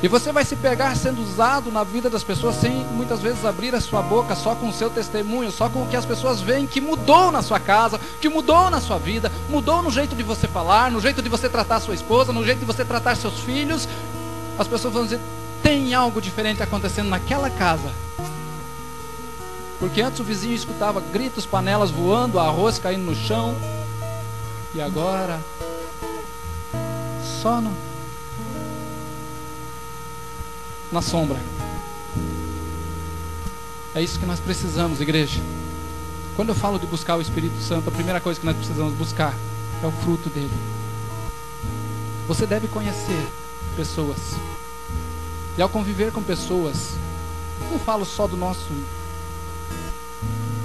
E você vai se pegar sendo usado na vida das pessoas sem muitas vezes abrir a sua boca, só com o seu testemunho, só com o que as pessoas veem que mudou na sua casa, que mudou na sua vida, mudou no jeito de você falar, no jeito de você tratar sua esposa, no jeito de você tratar seus filhos. As pessoas vão dizer, tem algo diferente acontecendo naquela casa. Porque antes o vizinho escutava gritos, panelas voando, arroz caindo no chão. E agora, só na sombra. É isso que nós precisamos, igreja. Quando eu falo de buscar o Espírito Santo, a primeira coisa que nós precisamos buscar é o fruto dele. Você deve conhecer pessoas. E ao conviver com pessoas, não falo só do nosso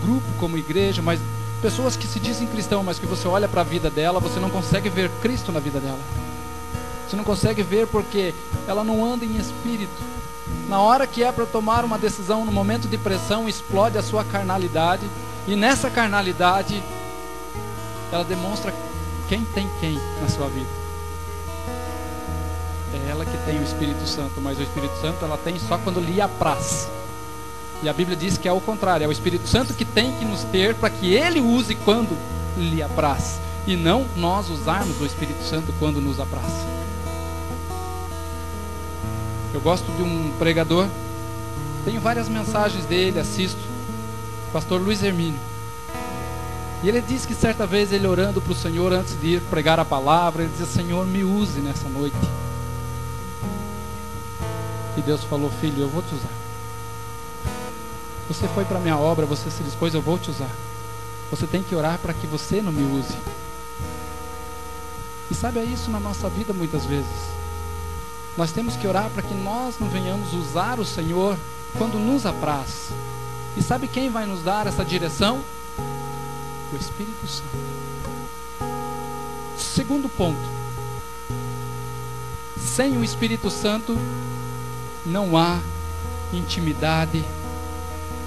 grupo como igreja, mas pessoas que se dizem cristãos, mas que você olha para a vida dela, você não consegue ver Cristo na vida dela. Você não consegue ver porque ela não anda em espírito. Na hora que é para tomar uma decisão, no momento de pressão, explode a sua carnalidade. E nessa carnalidade, ela demonstra quem tem quem na sua vida. É ela que tem o Espírito Santo, mas o Espírito Santo ela tem só quando lhe apraz. E a Bíblia diz que é o contrário, é o Espírito Santo que tem que nos ter para que ele use quando lhe apraz. E não nós usarmos o Espírito Santo quando nos apraz. Eu gosto de um pregador, tenho várias mensagens dele, assisto, pastor Luiz Hermínio. E ele disse que certa vez ele orando para o Senhor antes de ir pregar a palavra, ele dizia: Senhor, me use nessa noite. E Deus falou: filho, eu vou te usar. Você foi para a minha obra, você se dispôs, eu vou te usar. Você tem que orar para que você não me use. E sabe, é isso na nossa vida muitas vezes. Nós temos que orar para que nós não venhamos usar o Senhor quando nos apraz. E sabe quem vai nos dar essa direção? O Espírito Santo. Segundo ponto: sem o Espírito Santo não há intimidade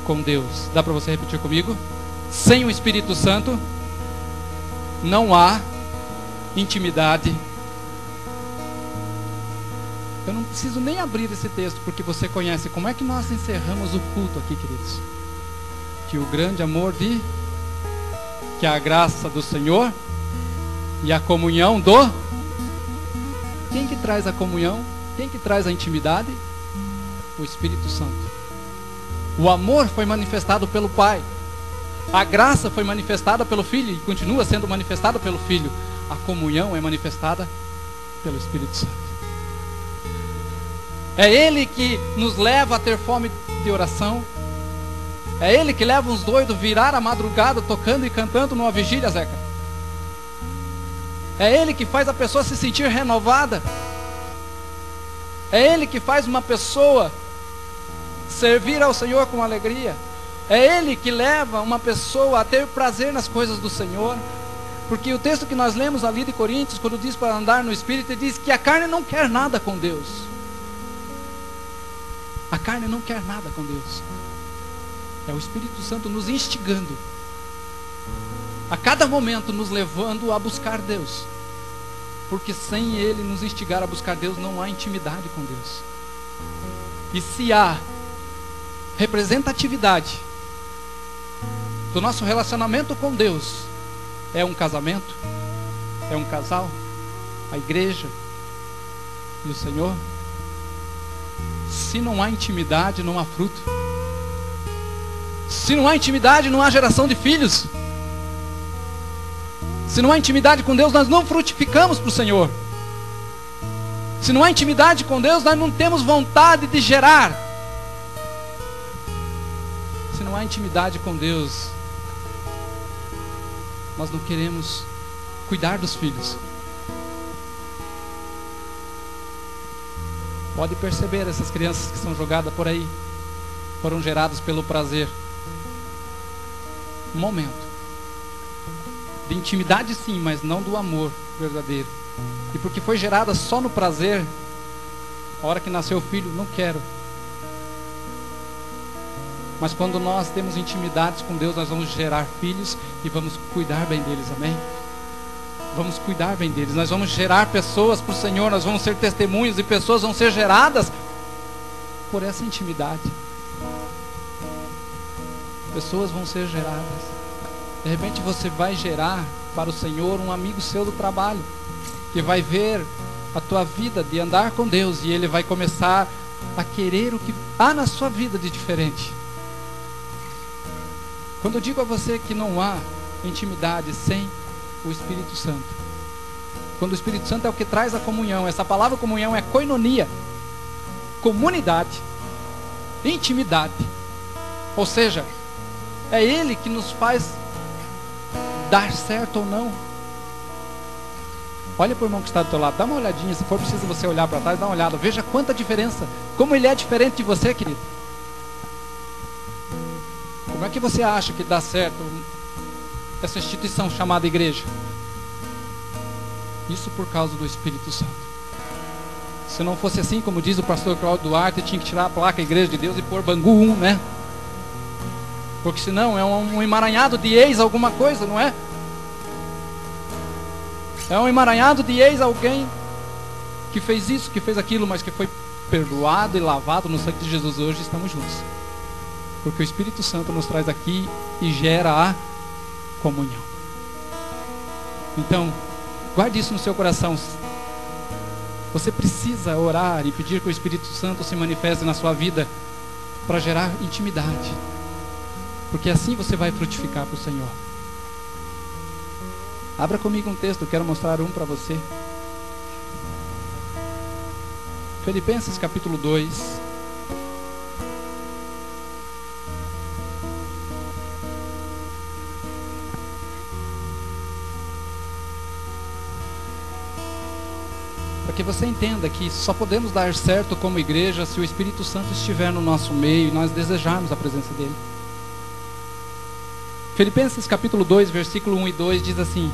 com Deus. Dá para você repetir comigo? Sem o Espírito Santo não há intimidade. Eu não preciso nem abrir esse texto, porque você conhece como é que nós encerramos o culto aqui, queridos. Que o grande amor que a graça do Senhor e a comunhão do... Quem que traz a comunhão? Quem que traz a intimidade? O Espírito Santo. O amor foi manifestado pelo Pai. A graça foi manifestada pelo Filho e continua sendo manifestada pelo Filho. A comunhão é manifestada pelo Espírito Santo. É Ele que nos leva a ter fome de oração. É Ele que leva uns doidos virar a madrugada tocando e cantando numa vigília, Zeca. É Ele que faz a pessoa se sentir renovada. É Ele que faz uma pessoa servir ao Senhor com alegria. É Ele que leva uma pessoa a ter prazer nas coisas do Senhor. Porque o texto que nós lemos ali de Coríntios, quando diz para andar no Espírito, ele diz que a carne não quer nada com Deus. A carne não quer nada com Deus. É o Espírito Santo nos instigando, a cada momento nos levando a buscar Deus. Porque sem Ele nos instigar a buscar Deus, não há intimidade com Deus. E se há representatividade do nosso relacionamento com Deus, é um casamento, é um casal, a igreja e o Senhor. Se não há intimidade, não há fruto. Se não há intimidade, não há geração de filhos. Se não há intimidade com Deus, nós não frutificamos para o Senhor. Se não há intimidade com Deus, nós não temos vontade de gerar. Se não há intimidade com Deus, nós não queremos cuidar dos filhos. Pode perceber essas crianças que são jogadas por aí, foram geradas pelo prazer. Um momento de intimidade, sim, mas não do amor verdadeiro. E porque foi gerada só no prazer, a hora que nasceu o filho, não quero. Mas quando nós temos intimidades com Deus, nós vamos gerar filhos e vamos cuidar bem deles, amém? Vamos cuidar bem deles. Nós vamos gerar pessoas para o Senhor. Nós vamos ser testemunhos e pessoas vão ser geradas por essa intimidade. Pessoas vão ser geradas. De repente você vai gerar para o Senhor um amigo seu do trabalho, que vai ver a tua vida de andar com Deus, e ele vai começar a querer o que há na sua vida de diferente. Quando eu digo a você que não há intimidade sem o Espírito Santo, quando o Espírito Santo é o que traz a comunhão, essa palavra comunhão é koinonia, comunidade, intimidade, ou seja, é Ele que nos faz dar certo ou não. Olha para o irmão que está do teu lado, dá uma olhadinha, se for preciso você olhar para trás, dá uma olhada, veja quanta diferença, como ele é diferente de você, querido. Como é que você acha que dá certo essa instituição chamada igreja? Isso por causa do Espírito Santo. Se não fosse assim, como diz o pastor Cláudio Duarte, tinha que tirar a placa Igreja de Deus e pôr Bangu 1, né? Porque senão é um emaranhado de ex alguma coisa, não é? É um emaranhado de ex alguém que fez isso, que fez aquilo, mas que foi perdoado e lavado no sangue de Jesus. Hoje estamos juntos, porque o Espírito Santo nos traz aqui e gera a comunhão. Então, guarde isso no seu coração. Você precisa orar e pedir que o Espírito Santo se manifeste na sua vida para gerar intimidade, porque assim você vai frutificar para o Senhor. Abra comigo um texto, eu quero mostrar um para você. Filipenses capítulo 2. Para que você entenda que só podemos dar certo como igreja se o Espírito Santo estiver no nosso meio e nós desejarmos a presença dele. Filipenses capítulo 2, versículo 1 e 2 diz assim: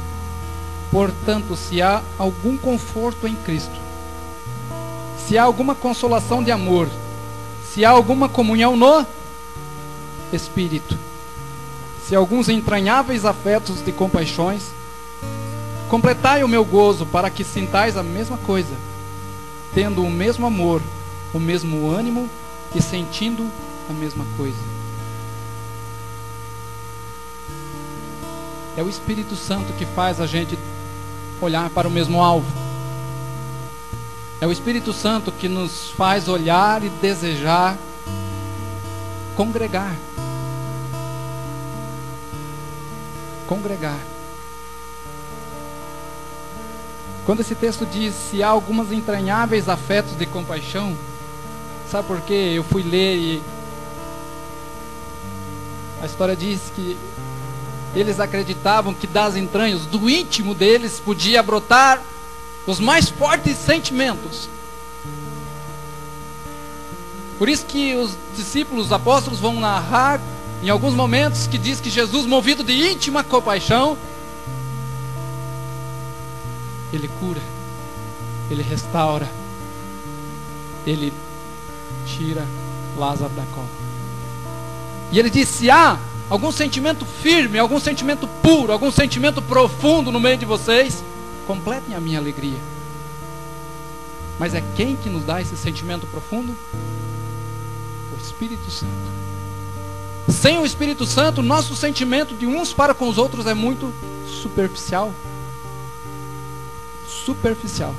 portanto, se há algum conforto em Cristo, se há alguma consolação de amor, se há alguma comunhão no Espírito, se há alguns entranháveis afetos de compaixões, completai o meu gozo para que sintais a mesma coisa, tendo o mesmo amor, o mesmo ânimo e sentindo a mesma coisa. É o Espírito Santo que faz a gente olhar para o mesmo alvo. É o Espírito Santo que nos faz olhar e desejar congregar. Congregar. Quando esse texto diz, se há algumas entranháveis afetos de compaixão, sabe por quê? Eu fui ler e a história diz que eles acreditavam que das entranhas, do íntimo deles, podia brotar os mais fortes sentimentos. Por isso que os discípulos, os apóstolos vão narrar em alguns momentos que diz que Jesus, movido de íntima compaixão, ele cura, ele restaura, ele tira Lázaro da cova. E ele diz, se há algum sentimento firme, algum sentimento puro, algum sentimento profundo no meio de vocês, completem a minha alegria. Mas é quem que nos dá esse sentimento profundo? O Espírito Santo. Sem o Espírito Santo, nosso sentimento de uns para com os outros é muito superficial. Superficial.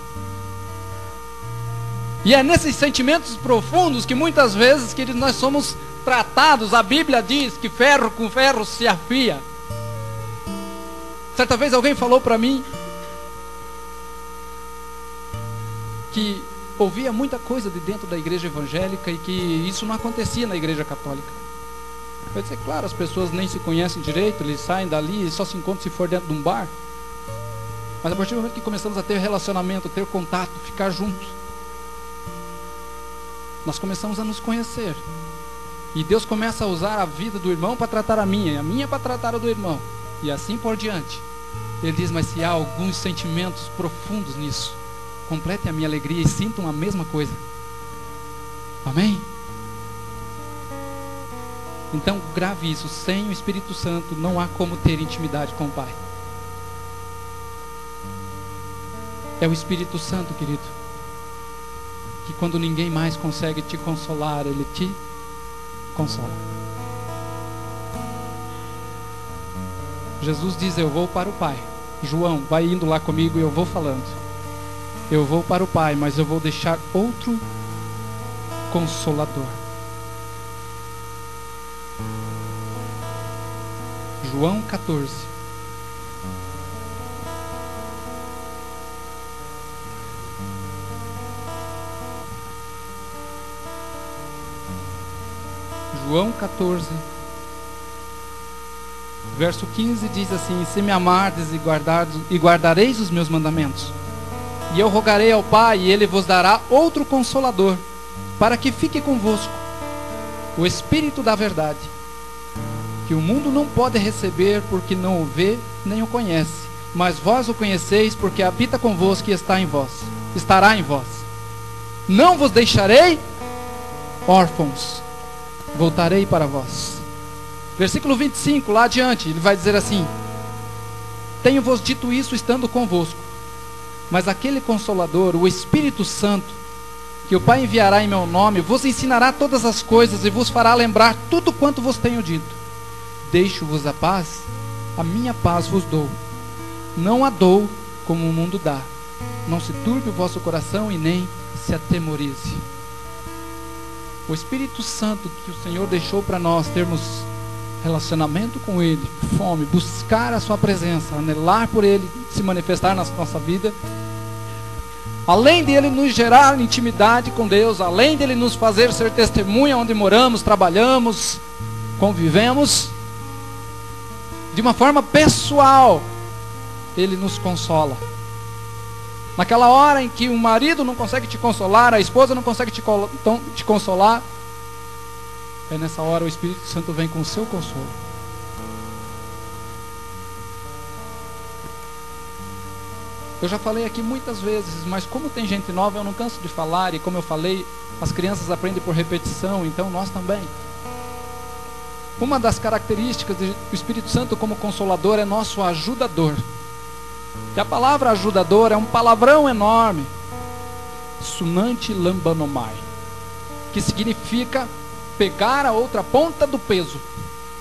E é nesses sentimentos profundos que muitas vezes, queridos, nós somos tratados. A Bíblia diz que ferro com ferro se afia. Certa vez alguém falou para mim que ouvia muita coisa de dentro da igreja evangélica e que isso não acontecia na igreja católica. Vai dizer, claro, as pessoas nem se conhecem direito, eles saem dali e só se encontram se for dentro de um bar. Mas a partir do momento que começamos a ter relacionamento, ter contato, ficar juntos, nós começamos a nos conhecer. E Deus começa a usar a vida do irmão para tratar a minha para tratar a do irmão. E assim por diante. Ele diz, mas se há alguns sentimentos profundos nisso, completem a minha alegria e sintam a mesma coisa. Amém? Então grave isso, sem o Espírito Santo não há como ter intimidade com o Pai. É o Espírito Santo, querido, que quando ninguém mais consegue te consolar, Ele te consola. Jesus diz, eu vou para o Pai. João, vai indo lá comigo e eu vou falando. Eu vou para o Pai, mas eu vou deixar outro Consolador. João 14. João 14, verso 15 diz assim: se me amardes e guardareis os meus mandamentos, e eu rogarei ao Pai, e Ele vos dará outro Consolador, para que fique convosco, o Espírito da verdade, que o mundo não pode receber, porque não o vê nem o conhece, mas vós o conheceis, porque habita convosco e está em vós, estará em vós. Não vos deixarei órfãos, voltarei para vós. Versículo 25, lá adiante, ele vai dizer assim: tenho-vos dito isso estando convosco, mas aquele Consolador, o Espírito Santo, que o Pai enviará em meu nome, vos ensinará todas as coisas e vos fará lembrar tudo quanto vos tenho dito. Deixo-vos a minha paz vos dou. Não a dou como o mundo dá. Não se turbe o vosso coração e nem se atemorize. O Espírito Santo que o Senhor deixou para nós termos relacionamento com Ele, fome, buscar a sua presença, anelar por Ele, se manifestar na nossa vida, além de Ele nos gerar intimidade com Deus, além de Ele nos fazer ser testemunha onde moramos, trabalhamos, convivemos, de uma forma pessoal, Ele nos consola. Naquela hora em que o marido não consegue te consolar, a esposa não consegue te consolar, é nessa hora o Espírito Santo vem com o seu consolo. Eu já falei aqui muitas vezes, mas como tem gente nova, eu não canso de falar, e como eu falei, as crianças aprendem por repetição, então nós também. Uma das características do Espírito Santo como consolador é nosso ajudador. E a palavra ajudador é um palavrão enorme, sunante lambanomai, que significa pegar a outra ponta do peso.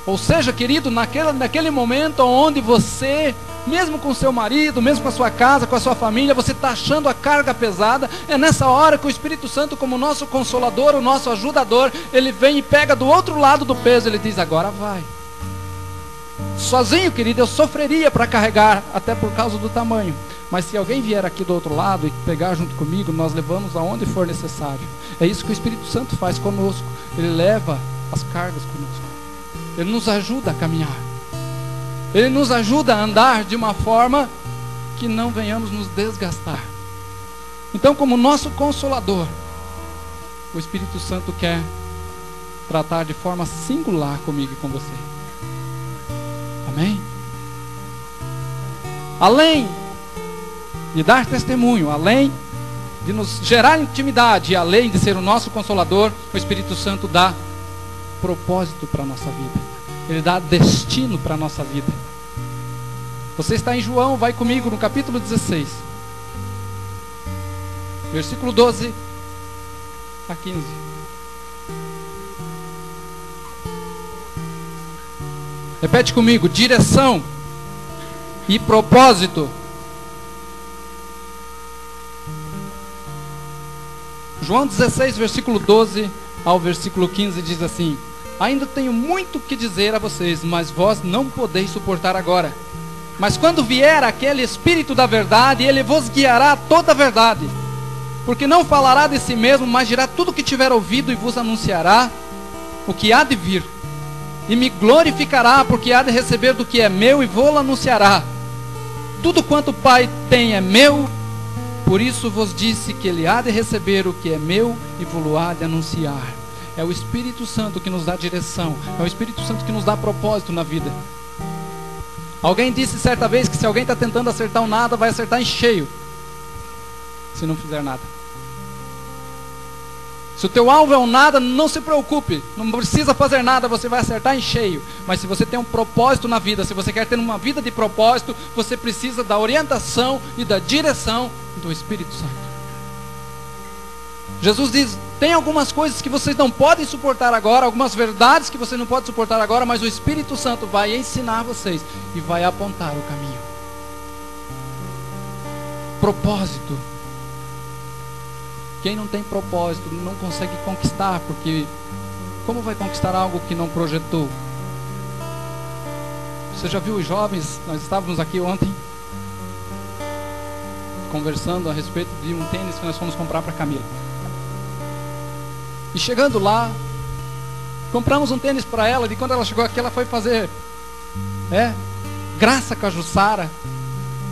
Ou seja, querido, naquele momento onde você, mesmo com seu marido, mesmo com a sua casa, com a sua família, você está achando a carga pesada, é nessa hora que o Espírito Santo, como nosso consolador, o nosso ajudador, ele vem e pega do outro lado do peso, ele diz, agora vai. Sozinho, querido, eu sofreria para carregar, até por causa do tamanho. Mas se alguém vier aqui do outro lado e pegar junto comigo, nós levamos aonde for necessário. É isso que o Espírito Santo faz conosco. Ele leva as cargas conosco. Ele nos ajuda a caminhar. Ele nos ajuda a andar de uma forma que não venhamos nos desgastar. Então, como nosso consolador, o Espírito Santo quer tratar de forma singular comigo e com você. Amém? Além de dar testemunho, além de nos gerar intimidade, e além de ser o nosso consolador, o Espírito Santo dá propósito para a nossa vida. Ele dá destino para a nossa vida. Você está em João, vai comigo no capítulo 16, versículo 12 a 15. Repete comigo: direção e propósito. João 16, versículo 12 ao versículo 15 diz assim: ainda tenho muito que dizer a vocês, mas vós não podeis suportar agora. Mas quando vier aquele Espírito da verdade, ele vos guiará a toda a verdade. Porque não falará de si mesmo, mas dirá tudo o que tiver ouvido e vos anunciará o que há de vir. E me glorificará, porque há de receber do que é meu e vou-lo anunciará. Tudo quanto o Pai tem é meu, por isso vos disse que ele há de receber o que é meu e vou-lo há de anunciar. É o Espírito Santo que nos dá direção, é o Espírito Santo que nos dá propósito na vida. Alguém disse certa vez que se alguém está tentando acertar um nada, vai acertar em cheio, se não fizer nada. Se o teu alvo é um nada, não se preocupe, não precisa fazer nada, você vai acertar em cheio. Mas se você tem um propósito na vida, se você quer ter uma vida de propósito, você precisa da orientação e da direção do Espírito Santo. Jesus diz: tem algumas coisas que vocês não podem suportar agora, algumas verdades que vocês não podem suportar agora, mas o Espírito Santo vai ensinar vocês e vai apontar o caminho. Propósito. Quem não tem propósito não consegue conquistar, porque como vai conquistar algo que não projetou? Você já viu os jovens? Nós estávamos aqui ontem conversando a respeito de um tênis que nós fomos comprar para a Camila. E chegando lá, compramos um tênis para ela. E quando ela chegou aqui, ela foi fazer graça com a Jussara,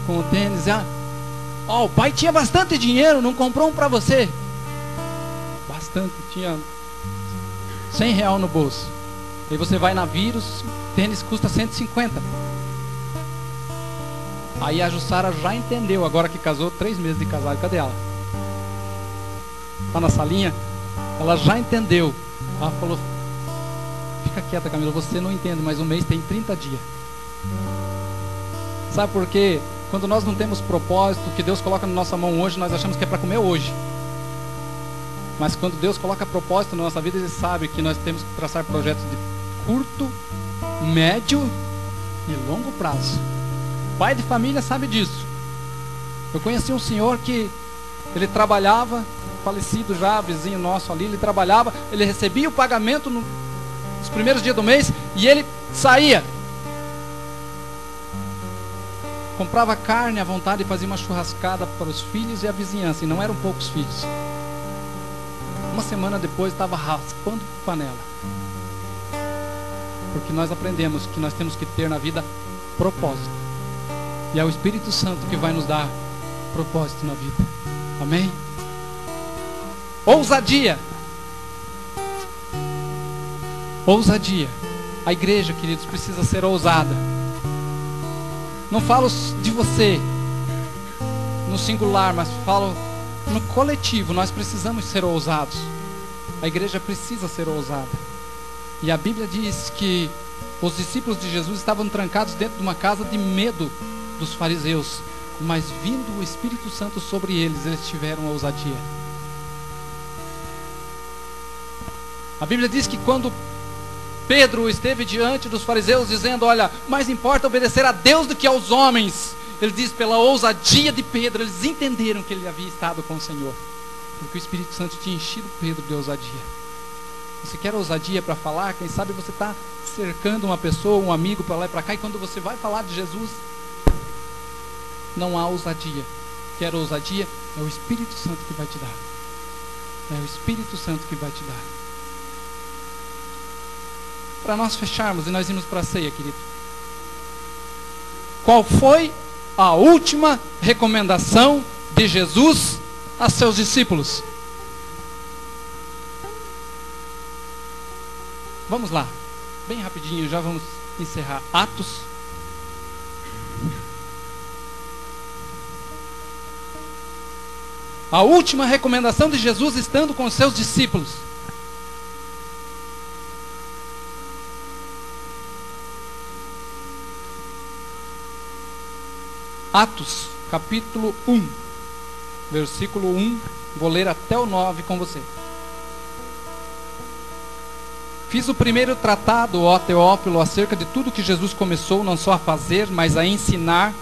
com o tênis. O pai tinha bastante dinheiro, não comprou um para você? Bastante, tinha R$100 no bolso. Aí você vai na Vírus, tênis custa 150. Aí a Jussara já entendeu, agora que casou, 3 meses de casado. Cadê ela? Tá na salinha? Ela já entendeu. Ela falou: fica quieta, Camila, você não entende, mas um mês tem 30 dias. Sabe por quê? Quando nós não temos propósito, o que Deus coloca na nossa mão hoje, nós achamos que é para comer hoje. Mas quando Deus coloca propósito na nossa vida, Ele sabe que nós temos que traçar projetos de curto, médio e longo prazo. Pai de família sabe disso. Eu conheci um senhor que ele trabalhava, falecido já, vizinho nosso ali, ele trabalhava, ele recebia o pagamento nos primeiros dias do mês e ele saía. Comprava carne à vontade e fazia uma churrascada para os filhos e a vizinhança, e não eram poucos filhos. Uma semana depois estava raspando panela. Porque nós aprendemos que nós temos que ter na vida propósito. E é o Espírito Santo que vai nos dar propósito na vida. Amém? Ousadia. Ousadia. A igreja, queridos, precisa ser ousada. Não falo de você no singular, mas falo no coletivo. Nós precisamos ser ousados. A igreja precisa ser ousada. E a Bíblia diz que os discípulos de Jesus estavam trancados dentro de uma casa de medo dos fariseus, mas vindo o Espírito Santo sobre eles, eles tiveram ousadia. A Bíblia diz que quando Pedro esteve diante dos fariseus dizendo, olha, mais importa obedecer a Deus do que aos homens, ele diz, pela ousadia de Pedro, eles entenderam que ele havia estado com o Senhor, porque o Espírito Santo tinha enchido Pedro de ousadia. Você quer ousadia para falar? Quem sabe você está cercando uma pessoa, um amigo para lá e para cá, e quando você vai falar de Jesus, não há ousadia. Quer ousadia? É o Espírito Santo que vai te dar. É o Espírito Santo que vai te dar. Para nós fecharmos e nós irmos para a ceia, querido. Qual foi a última recomendação de Jesus a seus discípulos? Vamos lá, bem rapidinho, já vamos encerrar. Atos. A última recomendação de Jesus estando com os seus discípulos. Atos, capítulo 1, versículo 1, vou ler até o 9 com você. Fiz o primeiro tratado, ó Teófilo, acerca de tudo que Jesus começou não só a fazer, mas a ensinar,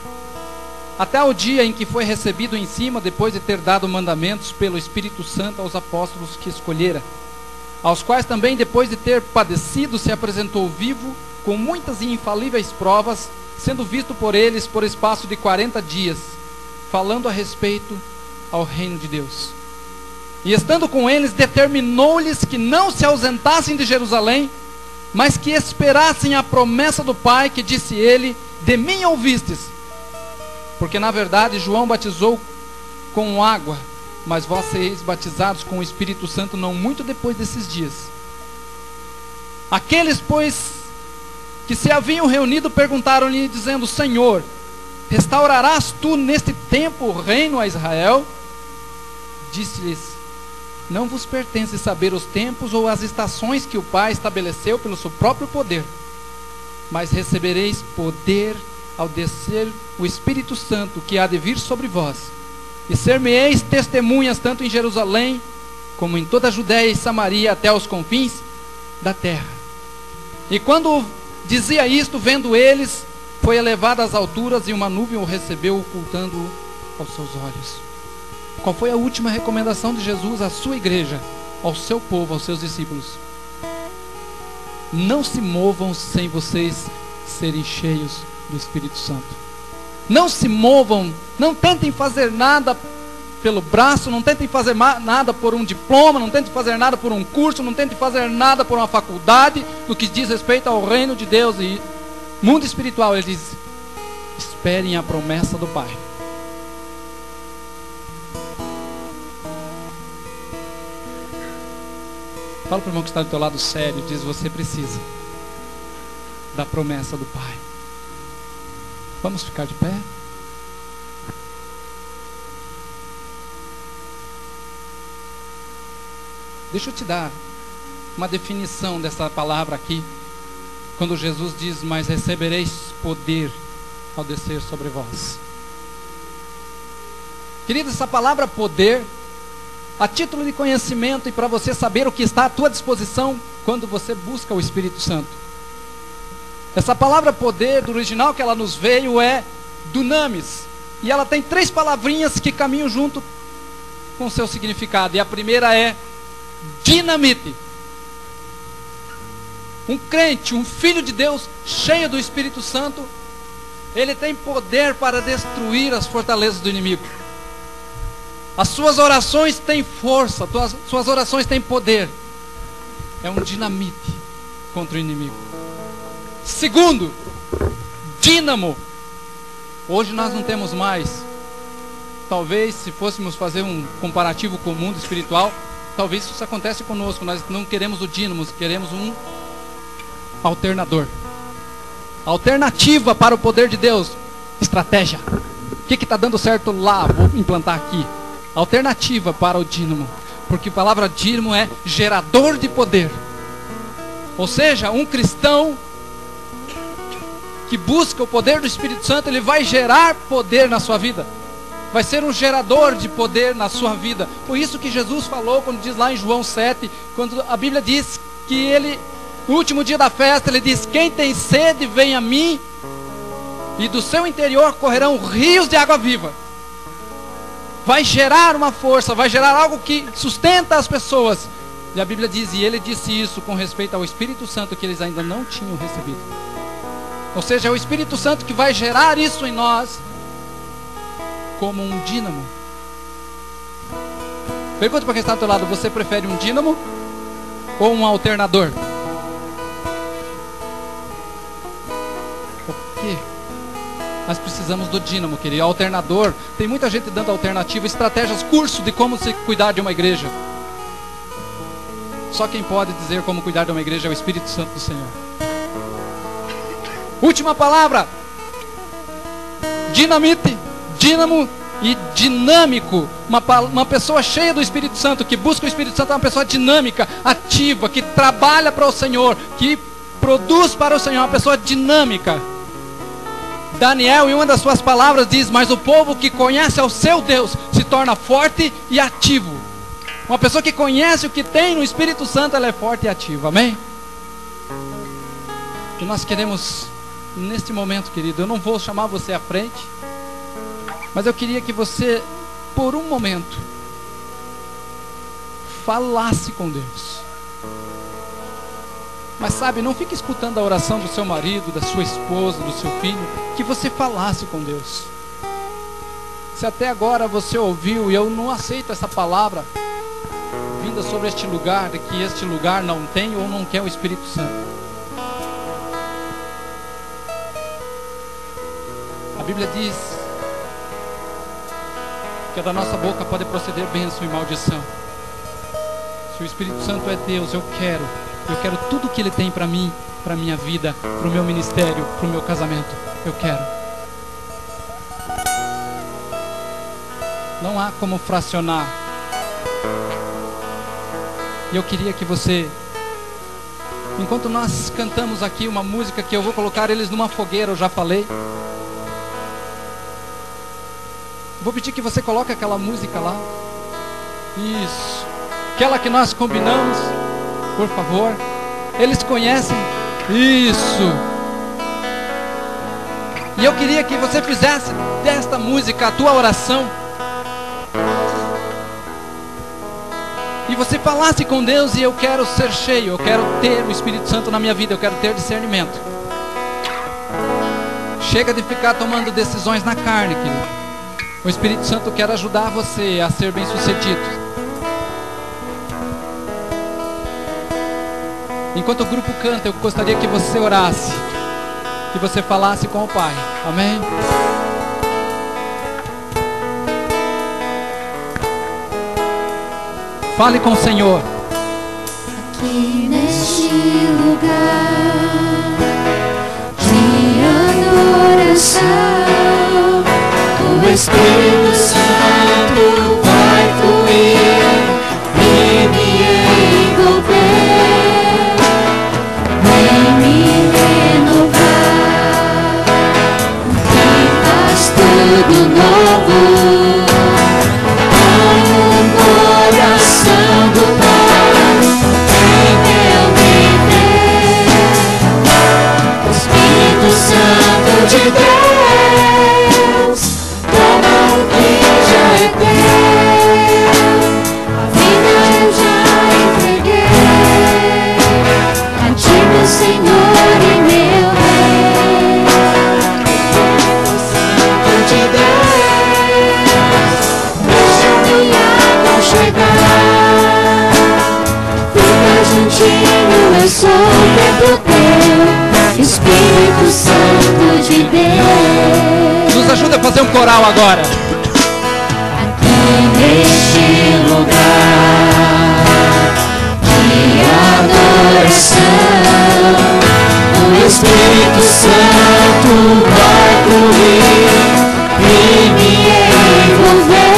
até o dia em que foi recebido em cima, depois de ter dado mandamentos pelo Espírito Santo aos apóstolos que escolhera, aos quais também, depois de ter padecido, se apresentou vivo, com muitas e infalíveis provas, sendo visto por eles por espaço de 40 dias, falando a respeito ao reino de Deus. E estando com eles, determinou-lhes que não se ausentassem de Jerusalém, mas que esperassem a promessa do Pai, que disse ele, de mim ouvistes. Porque na verdade João batizou com água, mas vós sereis batizados com o Espírito Santo não muito depois desses dias. Aqueles, pois, que se haviam reunido, perguntaram-lhe, dizendo, Senhor, restaurarás tu neste tempo o reino a Israel? Disse-lhes, não vos pertence saber os tempos ou as estações que o Pai estabeleceu pelo seu próprio poder, mas recebereis poder ao descer o Espírito Santo que há de vir sobre vós, e ser-me-eis testemunhas tanto em Jerusalém, como em toda a Judéia e Samaria, até os confins da terra. E quando dizia isto, vendo eles, foi elevado às alturas, e uma nuvem o recebeu, ocultando-o aos seus olhos. Qual foi a última recomendação de Jesus à sua igreja, ao seu povo, aos seus discípulos? Não se movam sem vocês serem cheios do Espírito Santo. Não se movam, não tentem fazer nada pelo braço, não tentem fazer nada por um diploma, não tentem fazer nada por um curso, não tentem fazer nada por uma faculdade, no que diz respeito ao reino de Deus e mundo espiritual. Ele diz, esperem a promessa do Pai. Fala para o irmão que está do teu lado sério, diz, você precisa da promessa do Pai. Vamos ficar de pé? Deixa eu te dar uma definição dessa palavra aqui, quando Jesus diz, mas recebereis poder ao descer sobre vós. Querido, essa palavra poder, a título de conhecimento e para você saber o que está à tua disposição quando você busca o Espírito Santo. Essa palavra poder, do original que ela nos veio, é dunamis. E ela tem 3 palavrinhas que caminham junto com seu significado. E a primeira é dinamite. Um crente, um filho de Deus, cheio do Espírito Santo, ele tem poder para destruir as fortalezas do inimigo. As suas orações têm força, suas orações têm poder. É um dinamite contra o inimigo. Segundo, dínamo. Hoje nós não temos mais. Talvez se fôssemos fazer um comparativo com o mundo espiritual, talvez isso acontece conosco. Nós não queremos o dínamo, queremos um alternador. Alternativa para o poder de Deus. Estratégia. O que está dando certo lá? Vou implantar aqui. Alternativa para o dínamo. Porque a palavra dínamo é gerador de poder. Ou seja, um cristão que busca o poder do Espírito Santo, ele vai gerar poder na sua vida. Vai ser um gerador de poder na sua vida. Por isso que Jesus falou, quando diz lá em João 7, quando a Bíblia diz que ele, no último dia da festa, ele diz: quem tem sede, vem a mim, e do seu interior correrão rios de água viva. Vai gerar uma força, vai gerar algo que sustenta as pessoas. E a Bíblia diz, e ele disse isso com respeito ao Espírito Santo, que eles ainda não tinham recebido. Ou seja, é o Espírito Santo que vai gerar isso em nós, como um dínamo. Pergunta para quem está do teu lado: você prefere um dínamo ou um alternador? Por quê? Nós precisamos do dínamo, querido. Alternador, tem muita gente dando alternativa, estratégias, curso de como se cuidar de uma igreja. Só quem pode dizer como cuidar de uma igreja é o Espírito Santo do Senhor. Última palavra: dinamite, dínamo e dinâmico. Uma pessoa cheia do Espírito Santo, que busca o Espírito Santo, é uma pessoa dinâmica, ativa, que trabalha para o Senhor, que produz para o Senhor, uma pessoa dinâmica. Daniel, em uma das suas palavras, diz: mas o povo que conhece ao seu Deus se torna forte e ativo. Uma pessoa que conhece o que tem no Espírito Santo, ela é forte e ativa, amém? E nós queremos, neste momento, querido, eu não vou chamar você à frente, mas eu queria que você, por um momento, falasse com Deus. Mas sabe, não fique escutando a oração do seu marido, da sua esposa, do seu filho. Que você falasse com Deus. Se até agora você ouviu, e eu não aceito essa palavra vinda sobre este lugar, de que este lugar não tem ou não quer o Espírito Santo. A Bíblia diz que da nossa boca pode proceder bênção e maldição. Se o Espírito Santo é Deus, eu quero tudo que Ele tem para mim, para a minha vida, para o meu ministério, para o meu casamento. Eu quero. Não há como fracionar. E eu queria que você, enquanto nós cantamos aqui uma música que eu vou colocar eles numa fogueira, eu já falei. Vou pedir que você coloque aquela música lá. Isso. Aquela que nós combinamos, por favor. Eles conhecem. Isso. E eu queria que você fizesse desta música a tua oração. E você falasse com Deus: e eu quero ser cheio, eu quero ter o Espírito Santo na minha vida, eu quero ter discernimento. Chega de ficar tomando decisões na carne, querido. O Espírito Santo quer ajudar você a ser bem sucedido. Enquanto o grupo canta, eu gostaria que você orasse, que você falasse com o Pai. Amém? Fale com o Senhor. Aqui neste lugar de adoração, o Espírito Santo vai fluir e me envolver, vem me renovar, e faz tudo novo. De Deus, toma juntinho, eu sou templo teu, Espírito Santo de Deus. Nos ajuda a fazer um coral agora. Aqui neste lugar de adoração, o Espírito Santo vai fluir e me envolver,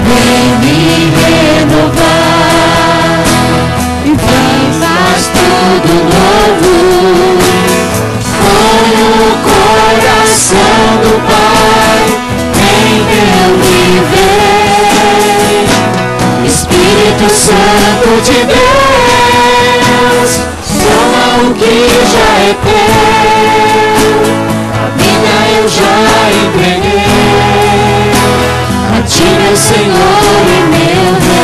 vem me renovar e faz tudo novo. Põe o coração do Pai em meu viver, Espírito Santo de Deus, toma o que já é teu, a vida eu já entreguei, a ti meu Senhor e meu Deus.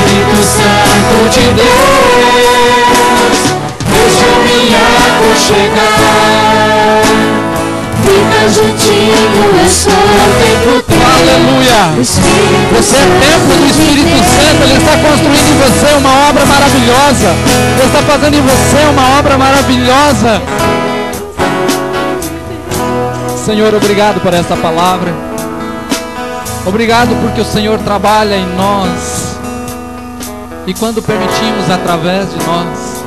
Espírito Santo de Deus, deixa eu me aconchegar, fica juntinho, eu sou templo teu. Aleluia! Você é templo do Espírito Santo. Ele está construindo em você uma obra maravilhosa. Ele está fazendo em você uma obra maravilhosa. Senhor, obrigado por essa palavra. Obrigado porque o Senhor trabalha em nós. E quando permitimos, através de nós.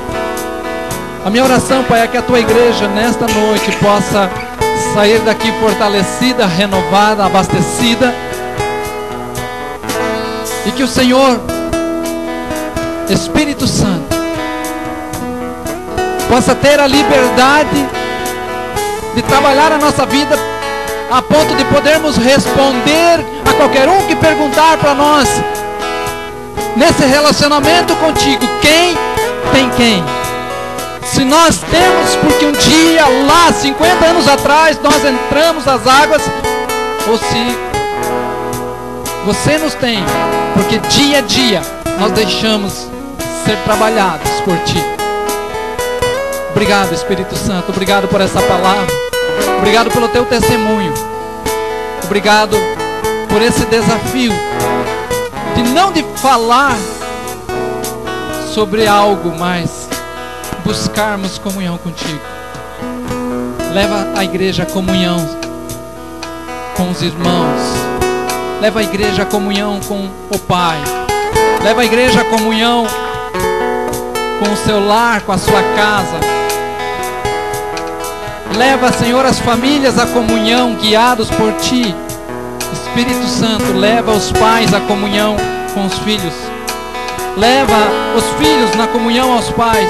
A minha oração, Pai, é que a Tua igreja nesta noite possa sair daqui fortalecida, renovada, abastecida. E que o Senhor, Espírito Santo, possa ter a liberdade de trabalhar a nossa vida a ponto de podermos responder a qualquer um que perguntar para nós, nesse relacionamento contigo, quem tem quem? Se nós temos, porque um dia lá, 50 anos atrás, nós entramos nas águas, ou se você nos tem, porque dia a dia nós deixamos ser trabalhados por Ti. Obrigado, Espírito Santo, obrigado por essa palavra, obrigado pelo Teu testemunho, obrigado por esse desafio de não de falar sobre algo, mas buscarmos comunhão contigo. Leva a igreja a comunhão com os irmãos. Leva a igreja a comunhão com o Pai. Leva a igreja a comunhão com o seu lar, com a sua casa. Leva, Senhor, as famílias à comunhão, guiados por Ti. Espírito Santo, leva os pais à comunhão com os filhos. Leva os filhos na comunhão aos pais.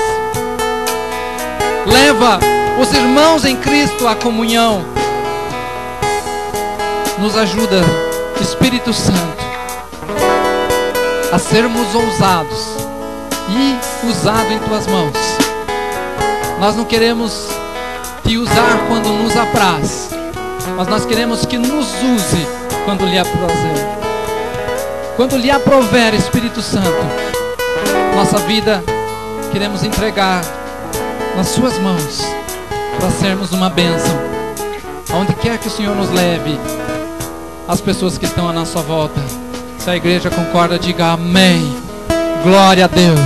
Leva os irmãos em Cristo à comunhão. Nos ajuda, Espírito Santo, a sermos ousados e usado em Tuas mãos. Nós não queremos Te usar quando nos apraz, mas nós queremos que nos use quando lhe aprazer. Quando lhe aprover, Espírito Santo, nossa vida queremos entregar nas Suas mãos, para sermos uma bênção aonde quer que o Senhor nos leve. As pessoas que estão à nossa volta, se a igreja concorda, diga amém. Glória a Deus.